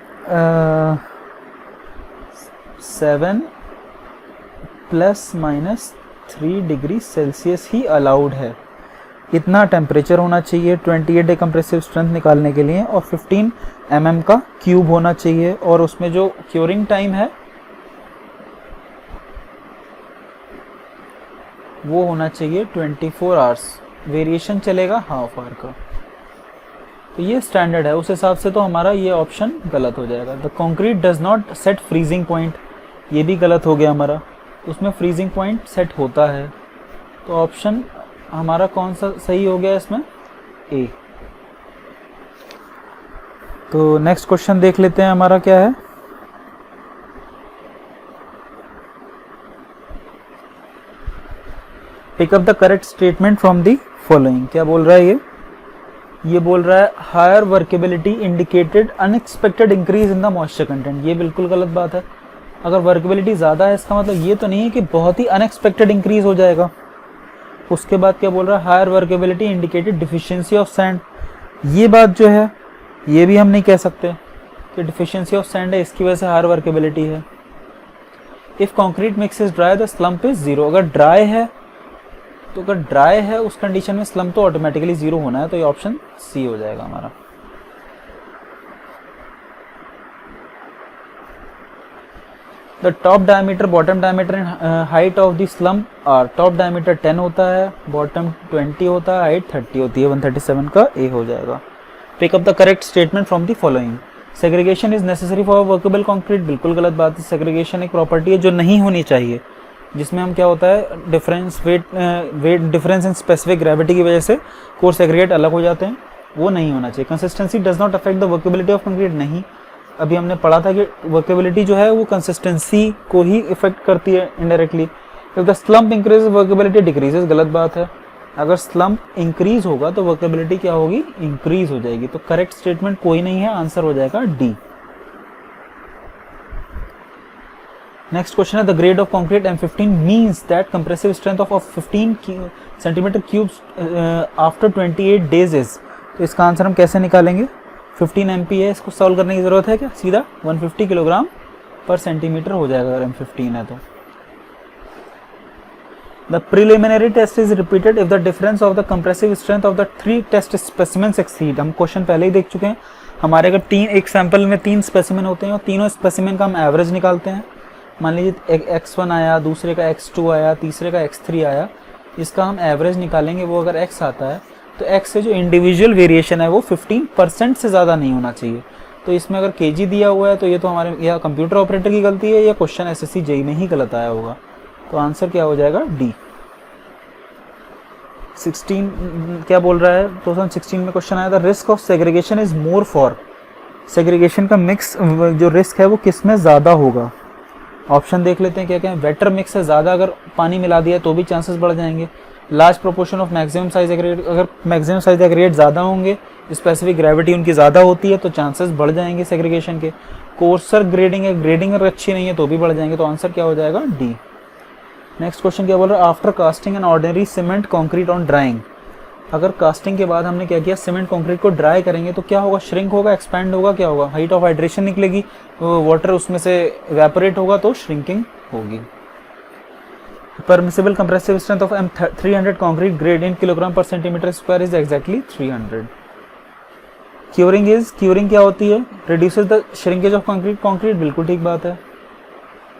±3 डिग्री सेल्सियस ही अलाउड है। इतना टेम्परेचर होना चाहिए 28 डे कंप्रेसिव स्ट्रेंथ निकालने के लिए, और 15 mm का क्यूब होना चाहिए, और उसमें जो क्योरिंग टाइम है वो होना चाहिए 24 आवर्स, वेरिएशन चलेगा हाफ आवर का। तो ये स्टैंडर्ड है, उस हिसाब से तो हमारा ये ऑप्शन गलत हो जाएगा। The concrete does not set freezing point, ये भी गलत हो गया हमारा, उसमें फ्रीजिंग पॉइंट सेट होता है। तो ऑप्शन हमारा कौन सा सही हो गया इसमें, ए। तो नेक्स्ट क्वेश्चन देख लेते हैं हमारा क्या है। Pick up the correct statement from the following. क्या बोल रहा है ये बोल रहा है higher workability indicated unexpected increase in the moisture content. ये बिल्कुल गलत बात है। अगर वर्केबिलिटी ज़्यादा है इसका मतलब ये तो नहीं है कि बहुत ही अनएक्सपेक्टेड इंक्रीज हो जाएगा। उसके बाद क्या बोल रहा है, higher workability indicated deficiency of sand. ये बात जो है ये भी हम नहीं कह सकते कि डिफिशियंसी ऑफ सैंड है इसकी वजह से हायर वर्केबिलिटी है। If concrete mix is dry the slump is zero. अगर ड्राई है तो अगर ड्राई है उस कंडीशन में स्लम्प तो ऑटोमेटिकली जीरो होना है, तो ये ऑप्शन सी हो जाएगा हमारा। The top diameter bottom diameter and height of the slump are, top diameter 10 होता है, बॉटम 20 होता है, हाइट 30 होती है। 137 का ए हो जाएगा। Pick up the correct statement from the following. Segregation is necessary for workable concrete. बिल्कुल गलत बात है। सेग्रीगेशन एक प्रॉपर्टी है जो नहीं होनी चाहिए, जिसमें हम क्या होता है difference wait difference in specific gravity की वजह से कोर सेग्रीगेट अलग हो जाते हैं। वो नहीं होना चाहिए। Consistency does not affect the workability of concrete, नहीं, अभी हमने पढ़ा था कि वर्केबिलिटी जो है वो कंसिस्टेंसी को ही इफेक्ट करती है indirectly. If the slump increase workability decreases, गलत बात है। अगर स्लम्प इंक्रीज होगा तो वर्केबिलिटी क्या होगी, इंक्रीज हो जाएगी। तो करेक्ट स्टेटमेंट कोई नहीं है, आंसर हो जाएगा डी। नेक्स्ट क्वेश्चन है the grade of concrete M15 means that compressive strength of 15 centimetre cubes after 28 days is. तो इसका आंसर हम कैसे निकालेंगे, 15 MP है, इसको सॉल्व करने की जरूरत है क्या, सीधा 150 किलोग्राम पर सेंटीमीटर हो जाएगा अगर M15 है तो। The preliminary test is repeated if the difference of the compressive strength of the 3 test specimens exceed. हम क्वेश्चन पहले ही देख चुके हैं, हमारे अगर एक सैंपल में 3 स्पेसिमेन होते हैं और तीनों स्पेसिमेन का हम एवरेज निकालते हैं। मान लीजिए एक X1 आया, दूसरे का X2 आया, तीसरे का X3 आया, इसका हम एवरेज निकालेंगे। वो अगर X आता है तो X से जो इंडिविजुअल वेरिएशन है वो 15% से ज़्यादा नहीं होना चाहिए। तो इसमें अगर kg दिया हुआ है तो ये तो हमारे या कंप्यूटर ऑपरेटर की गलती है या क्वेश्चन SSC JEE में ही गलत आया होगा। तो आंसर क्या हो जाएगा, डी। 16 क्या बोल रहा है, 2016 में क्वेश्चन आया था, risk of segregation is more for. Segregation का मिक्स जो रिस्क है वो किस में ज़्यादा होगा। ऑप्शन देख लेते हैं क्या क्या है। वेटर मिक्स है, ज़्यादा अगर पानी मिला दिया तो भी चांसेस बढ़ जाएंगे। Large proportion of maximum size aggregate, अगर मैक्सिमम साइज एग्रीगेट ज़्यादा होंगे, स्पेसिफिक ग्रेविटी उनकी ज़्यादा होती है तो चांसेस बढ़ जाएंगे सेग्रीगेशन के। कोर्सर ग्रेडिंग है, ग्रेडिंग अगर अच्छी नहीं है तो भी बढ़ जाएंगे। तो आंसर क्या हो जाएगा, डी। नेक्स्ट क्वेश्चन क्या बोल रहा है, after casting an ordinary cement concrete on drawing. अगर कास्टिंग के बाद हमने क्या किया, सीमेंट कॉन्क्रीट को ड्राई करेंगे तो क्या होगा, श्रिंक होगा, एक्सपैंड होगा, क्या होगा, हाइट ऑफ हाइड्रेशन निकलेगी, वाटर उसमें से इवेपोरेट होगा तो श्रिंकिंग होगी। Permissible compressive strength of M300 concrete grade in kilogram per centimetre square is exactly 300। Curing क्या होती है, reduces the shrinkage of concrete, concrete बिल्कुल ठीक बात है।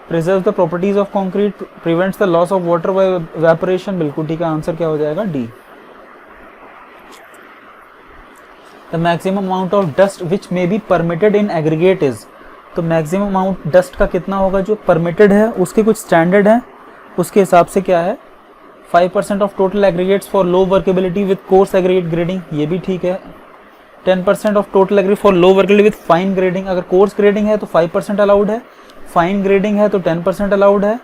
Preserve the properties of concrete, prevents the loss of water by evaporation, बिल्कुल ठीक है। आंसर क्या हो जाएगा, D. The maximum amount of dust which may be permitted in aggregate is. तो मैक्सिमम अमाउंट डस्ट का कितना होगा जो परमिटेड है, उसके कुछ स्टैंडर्ड है, उसके हिसाब से क्या है, 5% of total aggregates for low workability with coarse aggregate grading, ये भी ठीक है। 10% of total aggregate for low workability with fine grading, अगर कोर्स ग्रेडिंग है तो 5% अलाउड है, फाइन ग्रेडिंग है तो 10% अलाउड है।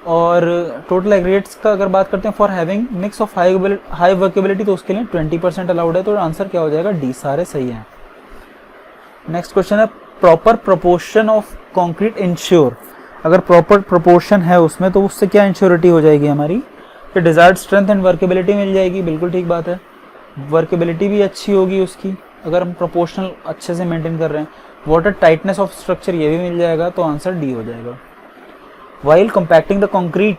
और टोटल एग्रीगेट्स का अगर बात करते हैं for having mix of high workability तो उसके लिए 20% अलाउड है। तो आंसर क्या हो जाएगा, डी, सारे सही हैं। नेक्स्ट क्वेश्चन है, proper proportion of concrete ensure. अगर प्रॉपर प्रोपोर्शन है उसमें तो उससे क्या इंश्योरिटी हो जाएगी हमारी, तो डिजायर्ड स्ट्रेंथ एंड वर्केबिलिटी मिल जाएगी, बिल्कुल ठीक बात है। वर्केबिलिटी भी अच्छी होगी उसकी अगर हम प्रोपोर्शनल अच्छे से मेंटेन कर रहे हैं। वाटर टाइटनेस ऑफ स्ट्रक्चर ये भी मिल जाएगा, तो आंसर डी हो जाएगा। While compacting the concrete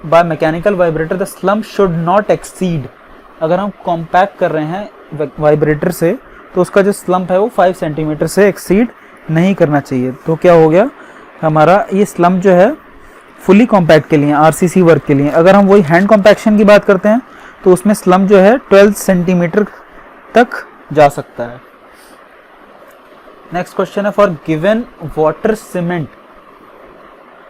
by mechanical vibrator, the slump should not exceed। अगर हम कॉम्पैक्ट कर रहे हैं वाइब्रेटर से तो उसका जो स्लम्प है वो 5 सेंटीमीटर से एक्सीड नहीं करना चाहिए। तो क्या हो गया हमारा, ये स्लम्प जो है फुली कॉम्पैक्ट के लिए, RCC वर्क के लिए। अगर हम वही हैंड कॉम्पैक्शन की बात करते हैं तो उसमें स्लम्प जो है 12 सेंटीमीटर तक जा सकता है। नेक्स्ट क्वेश्चन है, for given water cement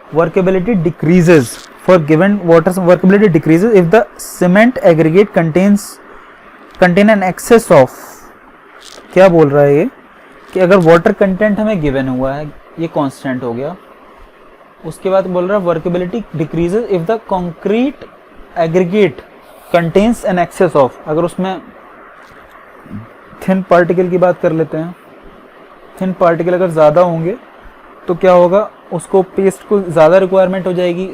workability decreases, for given water workability decreases if the cement aggregate contain an excess of। क्या बोल रहा है ये कि अगर वाटर कंटेंट हमें गिवन हुआ है, ये कांस्टेंट हो गया, उसके बाद बोल रहा है workability decreases if the concrete aggregate contains an excess of. अगर उसमें थिन पार्टिकल की बात कर लेते हैं, थिन पार्टिकल अगर ज़्यादा होंगे तो क्या होगा, उसको पेस्ट को ज़्यादा रिक्वायरमेंट हो जाएगी,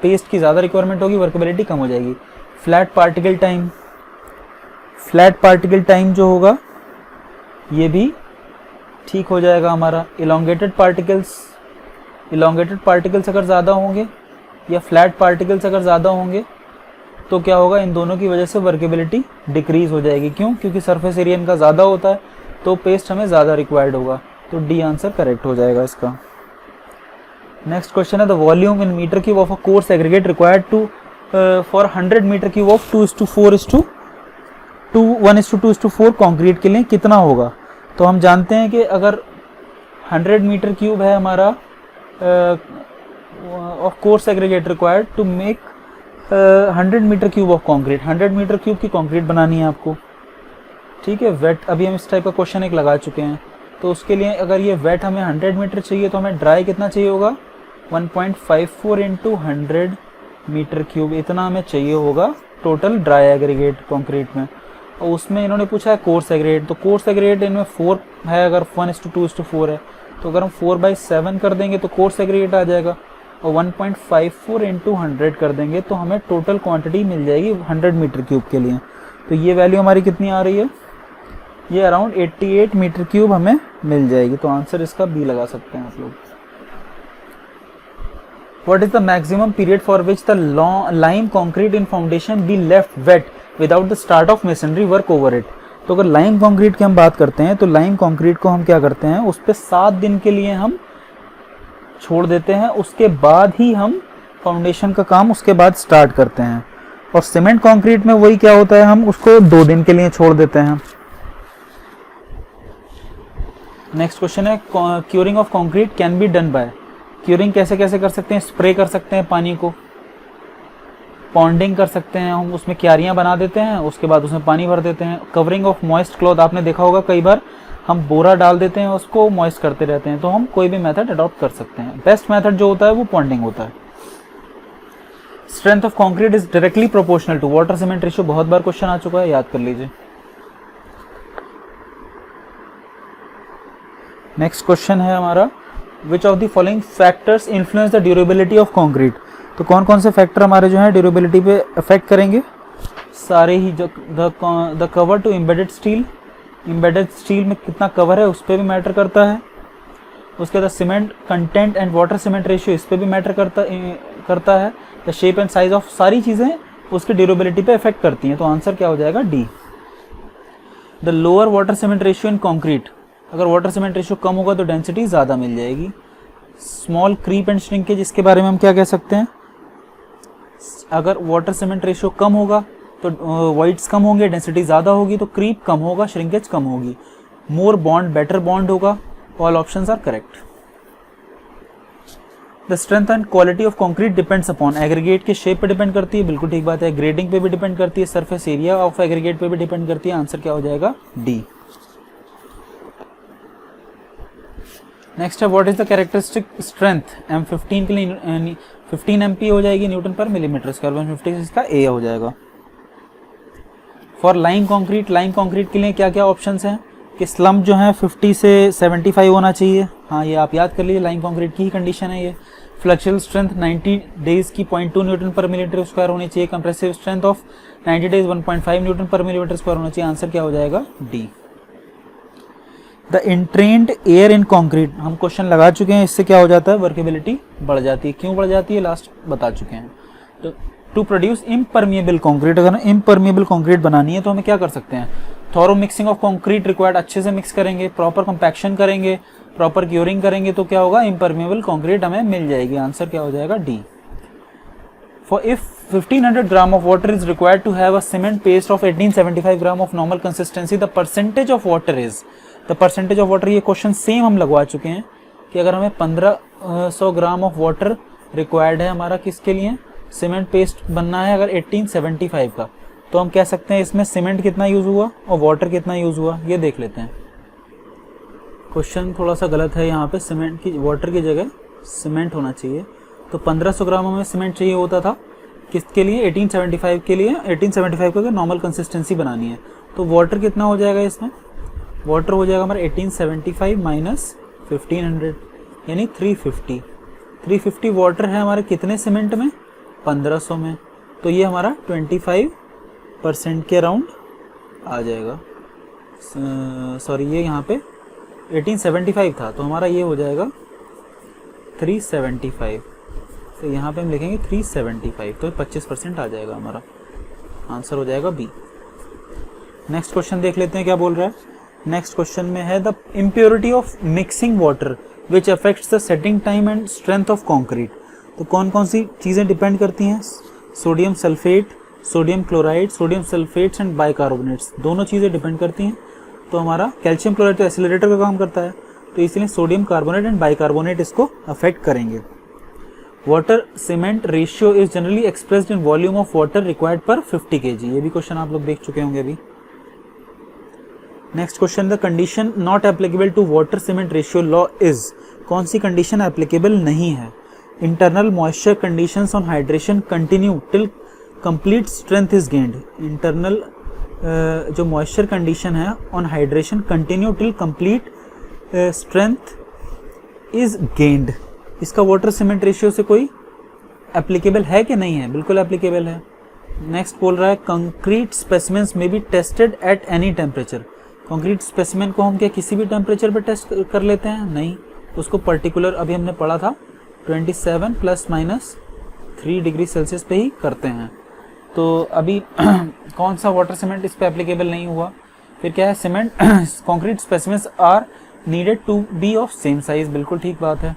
पेस्ट की ज़्यादा रिक्वायरमेंट होगी, वर्केबिलिटी कम हो जाएगी। फ्लैट पार्टिकल टाइम जो होगा ये भी ठीक हो जाएगा हमारा। इलोंगेटेड पार्टिकल्स अगर ज़्यादा होंगे या फ्लैट पार्टिकल्स अगर ज़्यादा होंगे तो क्या होगा, इन दोनों की वजह से वर्केबिलिटी डिक्रीज हो जाएगी। क्यों, क्योंकि सरफेस एरिया इनका ज़्यादा होता है तो पेस्ट हमें ज़्यादा रिक्वायर्ड होगा। तो डी आंसर करेक्ट हो जाएगा इसका। नेक्स्ट क्वेश्चन है, the volume in metre cube of a coarse aggregate required to for 100 metre cube of 1:2:4 concrete के लिए कितना होगा। तो हम जानते हैं कि अगर 100 मीटर क्यूब है हमारा of coarse aggregate required to make 100 metre cube of concrete, 100 metre cube की कंक्रीट बनानी है आपको, ठीक है। वेट अभी हम इस टाइप का क्वेश्चन एक लगा चुके हैं, तो उसके लिए अगर ये वेट हमें 100 मीटर चाहिए तो हमें ड्राई कितना चाहिए होगा, 1.54 इंटू 100 मीटर क्यूब, इतना हमें चाहिए होगा टोटल ड्राई एग्रीगेट कंक्रीट में। और उसमें इन्होंने पूछा है कोर्स एग्रीगेट, तो कोर्स एग्रीगेट इनमें 4 है, अगर 1:2:4 है, तो अगर हम 4/7 कर देंगे तो कोर्स एग्रीगेट आ जाएगा, और 1.54 इंटू 100 कर देंगे तो हमें टोटल क्वांटिटी मिल जाएगी 100 मीटर क्यूब के लिए। तो ये वैल्यू हमारी कितनी आ रही है, ये अराउंड 88 मीटर क्यूब हमें मिल जाएगी। तो आंसर इसका बी लगा सकते हैं आप लोग। What is the maximum period for which the lime concrete in foundation be left wet without the start of masonry work over it? तो अगर लाइम कंक्रीट की हम बात करते हैं तो लाइम कंक्रीट को हम क्या करते हैं, उस पर 7 दिन के लिए हम छोड़ देते हैं, उसके बाद ही हम फाउंडेशन का काम उसके बाद स्टार्ट करते हैं। और सीमेंट कंक्रीट में वही क्या होता है, हम उसको 2 दिन के लिए छोड़ देते हैं। नेक्स्ट क्वेश्चन है curing of concrete can be done by, curing कैसे कैसे कर सकते हैं, स्प्रे कर सकते हैं पानी को, पॉन्डिंग कर सकते हैं, हम उसमें क्यारियां बना देते हैं, उसके बाद उसमें पानी भर देते हैं। कवरिंग ऑफ मॉइस्ट क्लॉथ, आपने देखा होगा कई बार हम बोरा डाल देते हैं, उसको मॉइस्ट करते रहते हैं, तो हम कोई भी मेथड अडॉप्ट कर सकते हैं। बेस्ट मेथड जो होता है वो पॉन्डिंग होता है। Strength of concrete is directly proportional to water cement ratio, बहुत बार क्वेश्चन आ चुका है, याद कर लीजिए। नेक्स्ट क्वेश्चन है हमारा, विच of the following factors influence the durability of concrete, तो कौन कौन से फैक्टर हमारे जो है ड्यूरेबिलिटी पे अफेक्ट करेंगे, सारे ही। The cover to embedded steel, embedded steel में कितना कवर है उस पर भी मैटर करता है। उसके बाद cement content and water cement ratio, इस पर भी मैटर करता है। The shape and size of, सारी चीज़ें उसकी ड्यूरेबिलिटी पे अफेक्ट करती हैं, तो आंसर क्या हो जाएगा, D. The lower water cement ratio in concrete, अगर वाटर सीमेंट रेशियो कम होगा तो डेंसिटी ज़्यादा मिल जाएगी। स्मॉल क्रीप एंड श्रिंकेज, इसके बारे में हम क्या कह सकते हैं, अगर वाटर सीमेंट रेशियो कम होगा तो वॉइड्स कम होंगे, डेंसिटी ज़्यादा होगी, तो क्रीप कम होगा, श्रिंकेज कम होगी। मोर बॉन्ड बेटर बॉन्ड होगा। All options are correct. The strength and quality of concrete depends upon, aggregate के शेप पे डिपेंड करती है, बिल्कुल ठीक बात है। ग्रेडिंग पे भी डिपेंड करती है, सरफेस एरिया ऑफ एग्रीगेट पे भी डिपेंड करती है। आंसर क्या हो जाएगा, डी। नेक्स्ट है, what is the characteristic strength, M15 के लिए 15 MP हो जाएगी न्यूटन पर मिलीमीटर स्क्वायर, 156 का ए हो जाएगा। For lime concrete, lime concrete के लिए क्या क्या ऑप्शंस हैं कि स्लम्प जो है 50 से 75 होना चाहिए, हाँ ये आप याद कर लीजिए, लाइम कंक्रीट की ही कंडीशन है ये। फ्लेक्सुरल स्ट्रेंथ 90 डेज की 0.2 न्यूटन पर मिलीमीटर स्क्वायर होनी चाहिए। Compressive strength of 90 days 1.5 newton per millimetre square होना चाहिए। आंसर क्या हो जाएगा, D. The entrained air in concrete, हम क्वेश्चन लगा चुके हैं, इससे क्या हो जाता है, वर्केबिलिटी बढ़ जाती है। क्यों बढ़ जाती है, लास्ट बता चुके हैं। तो टू प्रोड्यूस इम्परमिएबल कॉन्क्रीट, अगर इम्परमिएबल कॉन्क्रीट बनानी है तो हमें क्या कर सकते हैं, thorough mixing of concrete required, अच्छे से मिक्स करेंगे, प्रॉपर कंपैक्शन करेंगे, प्रॉपर क्यूरिंग करेंगे, तो क्या होगा, इम्परमिएबल कॉन्क्रीट हमें मिल जाएगी। आंसर क्या हो जाएगा, D. For if 1500 gram of water is required to have a cement paste of 1875 gram of normal consistency, the percentage of water is, the percentage of water, ये क्वेश्चन सेम हम लगवा चुके हैं कि अगर हमें 1500 ग्राम ऑफ वाटर रिक्वायर्ड है हमारा किसके लिए, सीमेंट पेस्ट बनना है अगर 1875 का, तो हम कह सकते हैं इसमें सीमेंट कितना यूज़ हुआ और वाटर कितना यूज़ हुआ, ये देख लेते हैं। क्वेश्चन थोड़ा सा गलत है यहाँ पे, सीमेंट की, वाटर की जगह सीमेंट होना चाहिए। तो 1500 ग्राम हमें सीमेंट चाहिए होता था किसके लिए, 1875 के लिए। 1875 को नॉर्मल कंसिस्टेंसी बनानी है, तो वाटर कितना हो जाएगा इसमें, वाटर हो जाएगा हमारा 1875 माइनस 1500 यानी 350। 350 वाटर है हमारे कितने सीमेंट में, 1500 में, तो ये हमारा 25% के अराउंड आ जाएगा। सॉरी, ये यहाँ पे 1875 था, तो हमारा ये हो जाएगा 375, तो यहाँ पे हम लिखेंगे 375, तो 25% आ जाएगा हमारा। आंसर हो जाएगा बी। नेक्स्ट क्वेश्चन देख लेते हैं क्या बोल रहा है। नेक्स्ट क्वेश्चन में है, the impurity of mixing water which affects the setting time and strength of concrete, तो कौन कौन सी चीज़ें डिपेंड करती हैं, sodium sulphate, sodium chloride, sodium sulphates and bicarbonates, दोनों चीज़ें डिपेंड करती हैं। तो हमारा कैल्शियम क्लोराइड तो एसिलरेटर का काम करता है, तो इसलिए सोडियम कार्बोनेट एंड बाइकार्बोनेट इसको अफेक्ट करेंगे। Water cement ratio is generally expressed in volume of water required पर 50 kg, ये भी क्वेश्चन आप लोग देख चुके होंगे अभी। Next question, the condition not applicable to water cement ratio law is, कौन सी कंडीशन एप्लीकेबल नहीं है? Internal moisture conditions on hydration continue till complete strength is gained. Internal जो मॉइस्चर कंडीशन है on hydration continue till complete strength is gained, इसका water cement ratio से कोई applicable है कि नहीं है? बिल्कुल एप्लीकेबल है। नेक्स्ट बोल रहा है कंक्रीट स्पेसिमेंस में be tested at any temperature. Concrete specimen को हम क्या किसी भी टेम्परेचर पर टेस्ट कर लेते हैं? नहीं, उसको पर्टिकुलर अभी हमने पढ़ा था 27 ±3 डिग्री सेल्सियस पे ही करते हैं। तो अभी कौन सा वाटर सीमेंट इस पे एप्लीकेबल नहीं हुआ? फिर क्या है, cement concrete specimens are needed to be of same size, बिल्कुल ठीक बात है,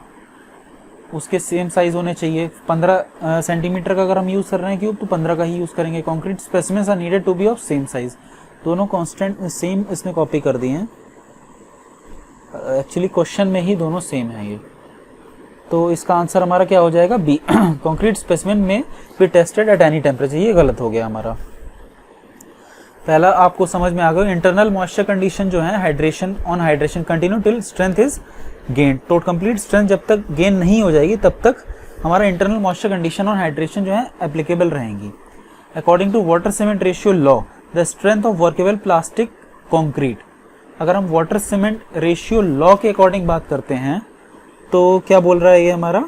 उसके सेम साइज होने चाहिए। 15 सेंटीमीटर का अगर हम यूज़ कर रहे हैं क्यूब तो 15 का ही यूज़ करेंगे। Concrete specimens are needed to be of same size, दोनों कांस्टेंट सेम इसने कॉपी कर दिए हैं। एक्चुअली क्वेश्चन में ही दोनों सेम है ये, तो इसका आंसर हमारा क्या हो जाएगा? बी, कंक्रीट स्पेसिमेन में be tested at any temperature. ये गलत हो गया हमारा। पहला आपको समझ में आ गया। इंटरनल मॉइस्चर कंडीशन जो है hydration on hydration continue till strength is gain, तो कंप्लीट स्ट्रेंथ जब तक गेन नहीं हो जाएगी तब तक हमारा internal moisture condition on hydration जो है एप्लीकेबल रहेंगी। According to water cement ratio law the strength of workable plastic concrete, अगर हम वाटर सीमेंट रेशियो लॉ के अकॉर्डिंग बात करते हैं तो क्या बोल रहा है ये हमारा?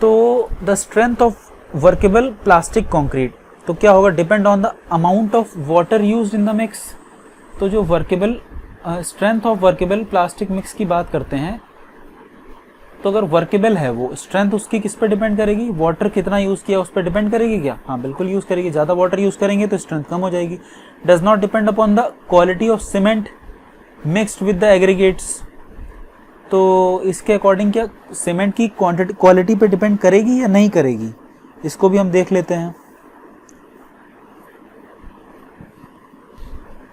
तो the strength of workable plastic concrete, तो क्या होगा? Depend on the amount of water used in the mix. तो जो workable strength of workable plastic mix की बात करते हैं, तो अगर वर्केबल है वो स्ट्रेंथ उसकी किस पर डिपेंड करेगी? वाटर कितना यूज किया उस पर डिपेंड करेगी क्या? हाँ बिल्कुल यूज करेगी। ज्यादा वाटर यूज करेंगे तो स्ट्रेंथ कम हो जाएगी। Does not depend upon the quality of cement mixed with the aggregates, तो इसके अकॉर्डिंग क्या सीमेंट की क्वालिटी पे डिपेंड करेगी या नहीं करेगी? इसको भी हम देख लेते हैं।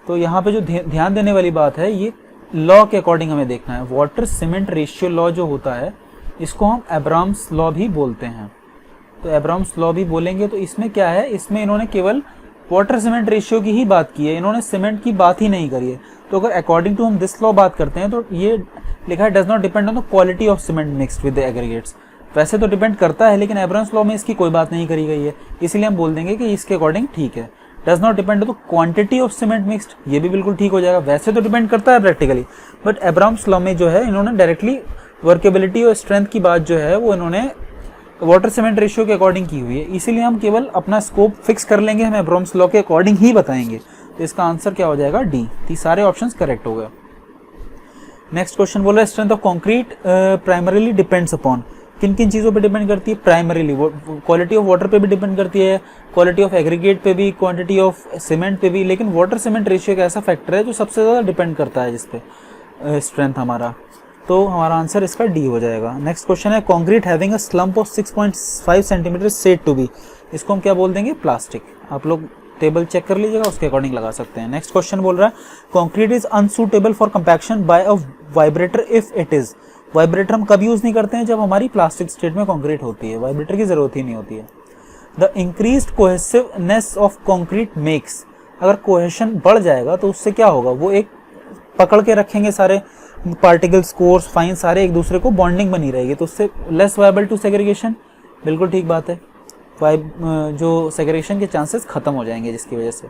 तो यहाँ पे जो ध्यान देने वाली बात है, ये लॉ के अकॉर्डिंग हमें देखना है। वाटर सीमेंट रेशियो लॉ जो होता है इसको हम एब्राम्स लॉ भी बोलते हैं। तो एब्राम्स लॉ भी बोलेंगे तो इसमें क्या है, इसमें इन्होंने केवल वाटर सीमेंट रेशियो की ही बात की है, इन्होंने सीमेंट की बात ही नहीं करी है। तो अगर अकॉर्डिंग टू हम दिस लॉ बात करते हैं तो ये लिखा है does not depend on the quality of cement mixed with the aggregates. वैसे तो डिपेंड करता है लेकिन एब्राम्स लॉ में इसकी कोई बात नहीं करी गई है, इसीलिए हम बोल देंगे कि इसके अकॉर्डिंग ठीक है। Does not depend on the quantity of cement mixed, ये भी बिल्कुल ठीक हो जाएगा। वैसे तो डिपेंड करता है प्रैक्टिकली, बट एब्राम्स लॉ में जो है इन्होंने डायरेक्टली वर्केबिलिटी और स्ट्रेंथ की बात जो है वो इन्होंने वाटर सीमेंट रेशियो के अकॉर्डिंग की हुई है, इसीलिए हम केवल अपना स्कोप फिक्स कर लेंगे, हम एब्राम्स लॉ के अकॉर्डिंग ही बताएंगे। तो इसका आंसर क्या हो जाएगा? डी। तो सारे ऑप्शंस करेक्ट हो गए। नेक्स्ट क्वेश्चन बोल रहा है strength of concrete primarily depends upon, किन किन चीज़ों पे डिपेंड करती है? प्राइमरीली क्वालिटी ऑफ वाटर पे भी डिपेंड करती है, क्वालिटी ऑफ एग्रीगेट पे भी, क्वांटिटी ऑफ सीमेंट पे भी, लेकिन वाटर सीमेंट रेशियो एक ऐसा फैक्टर है जो सबसे ज़्यादा डिपेंड करता है जिस पे स्ट्रेंथ हमारा। तो हमारा आंसर इसका डी हो जाएगा। नेक्स्ट क्वेश्चन है concrete having a slump of 6.5 centimetre said to be, इसको हम क्या बोल देंगे? प्लास्टिक। आप लोग टेबल चेक कर लीजिएगा, उसके अकॉर्डिंग लगा सकते हैं। नेक्स्ट क्वेश्चन बोल रहा है concrete is unsuitable for compaction by a vibrator if it is. Vibrator हम कब यूज नहीं करते हैं? जब हमारी प्लास्टिक स्टेट में कंक्रीट होती है, वाइब्रेटर की जरूरत ही नहीं होती है। The increased cohesiveness of concrete makes, अगर कोहेशन बढ़ जाएगा तो उससे क्या होगा? वो एक पकड़ के रखेंगे सारे पार्टिकल्स, कोर्स, फाइन, सारे एक दूसरे को बॉन्डिंग बनी रहेगी, तो उससे लेस वायबल टू सेग्रीगेशन। बिल्कुल ठीक बात है, जो सेग्रीगेशन के चांसेस खत्म हो जाएंगे, जिसकी वजह से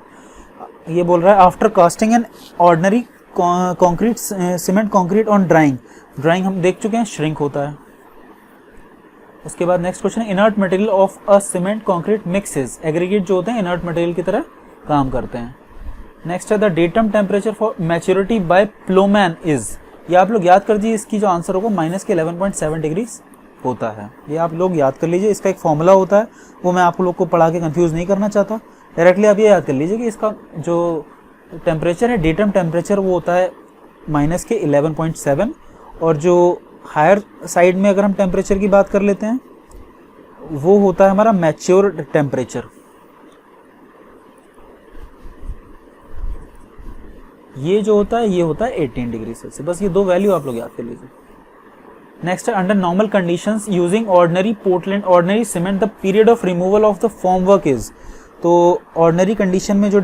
ये बोल रहा है after casting an ordinary concrete cement concrete on drawing हम देख चुके हैं, श्रिंक होता है। उसके बाद नेक्स्ट क्वेश्चन है inert material of a cement concrete mixes, aggregate जो होते हैं इनर्ट मटेरियल की तरह काम करते हैं। नेक्स्ट है the datum temperature for maturity by Plowman is, ये आप लोग याद कर दीजिए, इसकी जो आंसर होगा -11.7 डिग्री होता है, ये आप लोग याद कर लीजिए। इसका एक फॉर्मूला होता है, वो मैं आप लोग को पढ़ा के कंफ्यूज नहीं करना चाहता, डायरेक्टली आप ये याद कर लीजिए कि इसका जो टेम्परेचर है डेटम टेम्परेचर वो होता है -11.7, और जो हायर साइड में अगर हम टेम्परेचर की बात कर लेते हैं वो होता है हमारा मैच्योर टेम्परेचर। ये जो होता है ये होता है 18 डिग्री सेल्सियस। बस ये दो वैल्यू आप लोग याद कर लीजिए। नेक्स्ट है under normal conditions using ordinary Portland ordinary cement the period of removal of the formwork is, तो ऑर्डिनरी कंडीशन में जो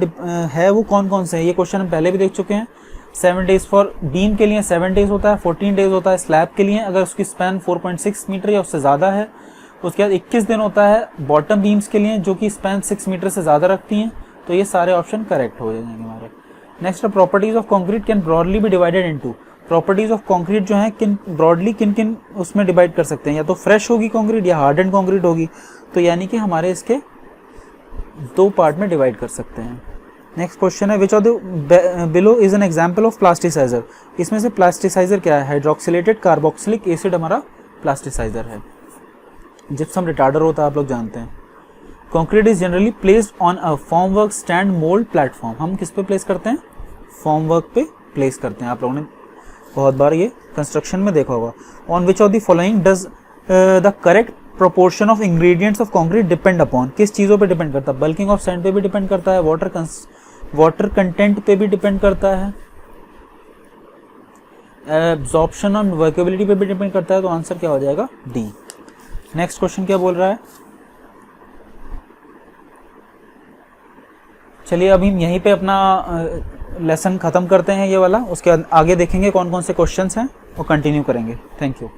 है वो कौन कौन से हैं, ये क्वेश्चन हम पहले भी देख चुके हैं। 7 डेज फॉर बीम के लिए 7 डेज होता है, 14 डेज होता है स्लैब के लिए अगर उसकी स्पैन 4.6 मीटर या उससे ज़्यादा है। उसके बाद 21 दिन होता है बॉटम बीम्स के लिए जो कि स्पैन 6 मीटर से ज़्यादा रखती हैं। तो ये सारे ऑप्शन करेक्ट हो जाएंगे हमारे। Next, properties of concrete can broadly be divided into. Properties of concrete जो है किन किन उसमें डिवाइड कर सकते हैं, या तो फ्रेश होगी कॉन्क्रीट या हार्डन कॉन्क्रीट होगी। तो यानी कि हमारे इसके 2 पार्ट में डिवाइड कर सकते हैं। नेक्स्ट क्वेश्चन है, which of the below is an example of plasticizer. इसमें से प्लास्टिसाइजर क्या है? हाइड्रोक्सिलेटेड कार्बोक्सिलिक एसिड हमारा प्लास्टिसाइजर है। जिप्सम रिटार्डर होता है, आप लोग जानते हैं। Concrete is generally placed on a formwork stand mould platform. हम किस पे प्लेस करते हैं? फॉर्मवर्क पे प्लेस करते हैं। आप लोगों ने बहुत बार ये कंस्ट्रक्शन में देखा होगा। On which of the following does the correct proportion of ingredients of concrete depend upon. किस चीज़ों पे डिपेंड करता है? बल्किंग ऑफ सैंड पे भी डिपेंड करता है, वाटर कंटेंट पे भी डिपेंड करता है, एब्जॉर्प्शन और वर्केबिलिटी पे भी डिपेंड करता है। तो आंसर क्या हो जाएगा? डी। नेक्स्ट क्वेश्चन क्या बोल रहा है? चलिए अभी हम यहीं पे अपना लेसन ख़त्म करते हैं ये वाला, उसके आगे देखेंगे कौन कौन से क्वेश्चंस हैं और कंटिन्यू करेंगे। Thank you.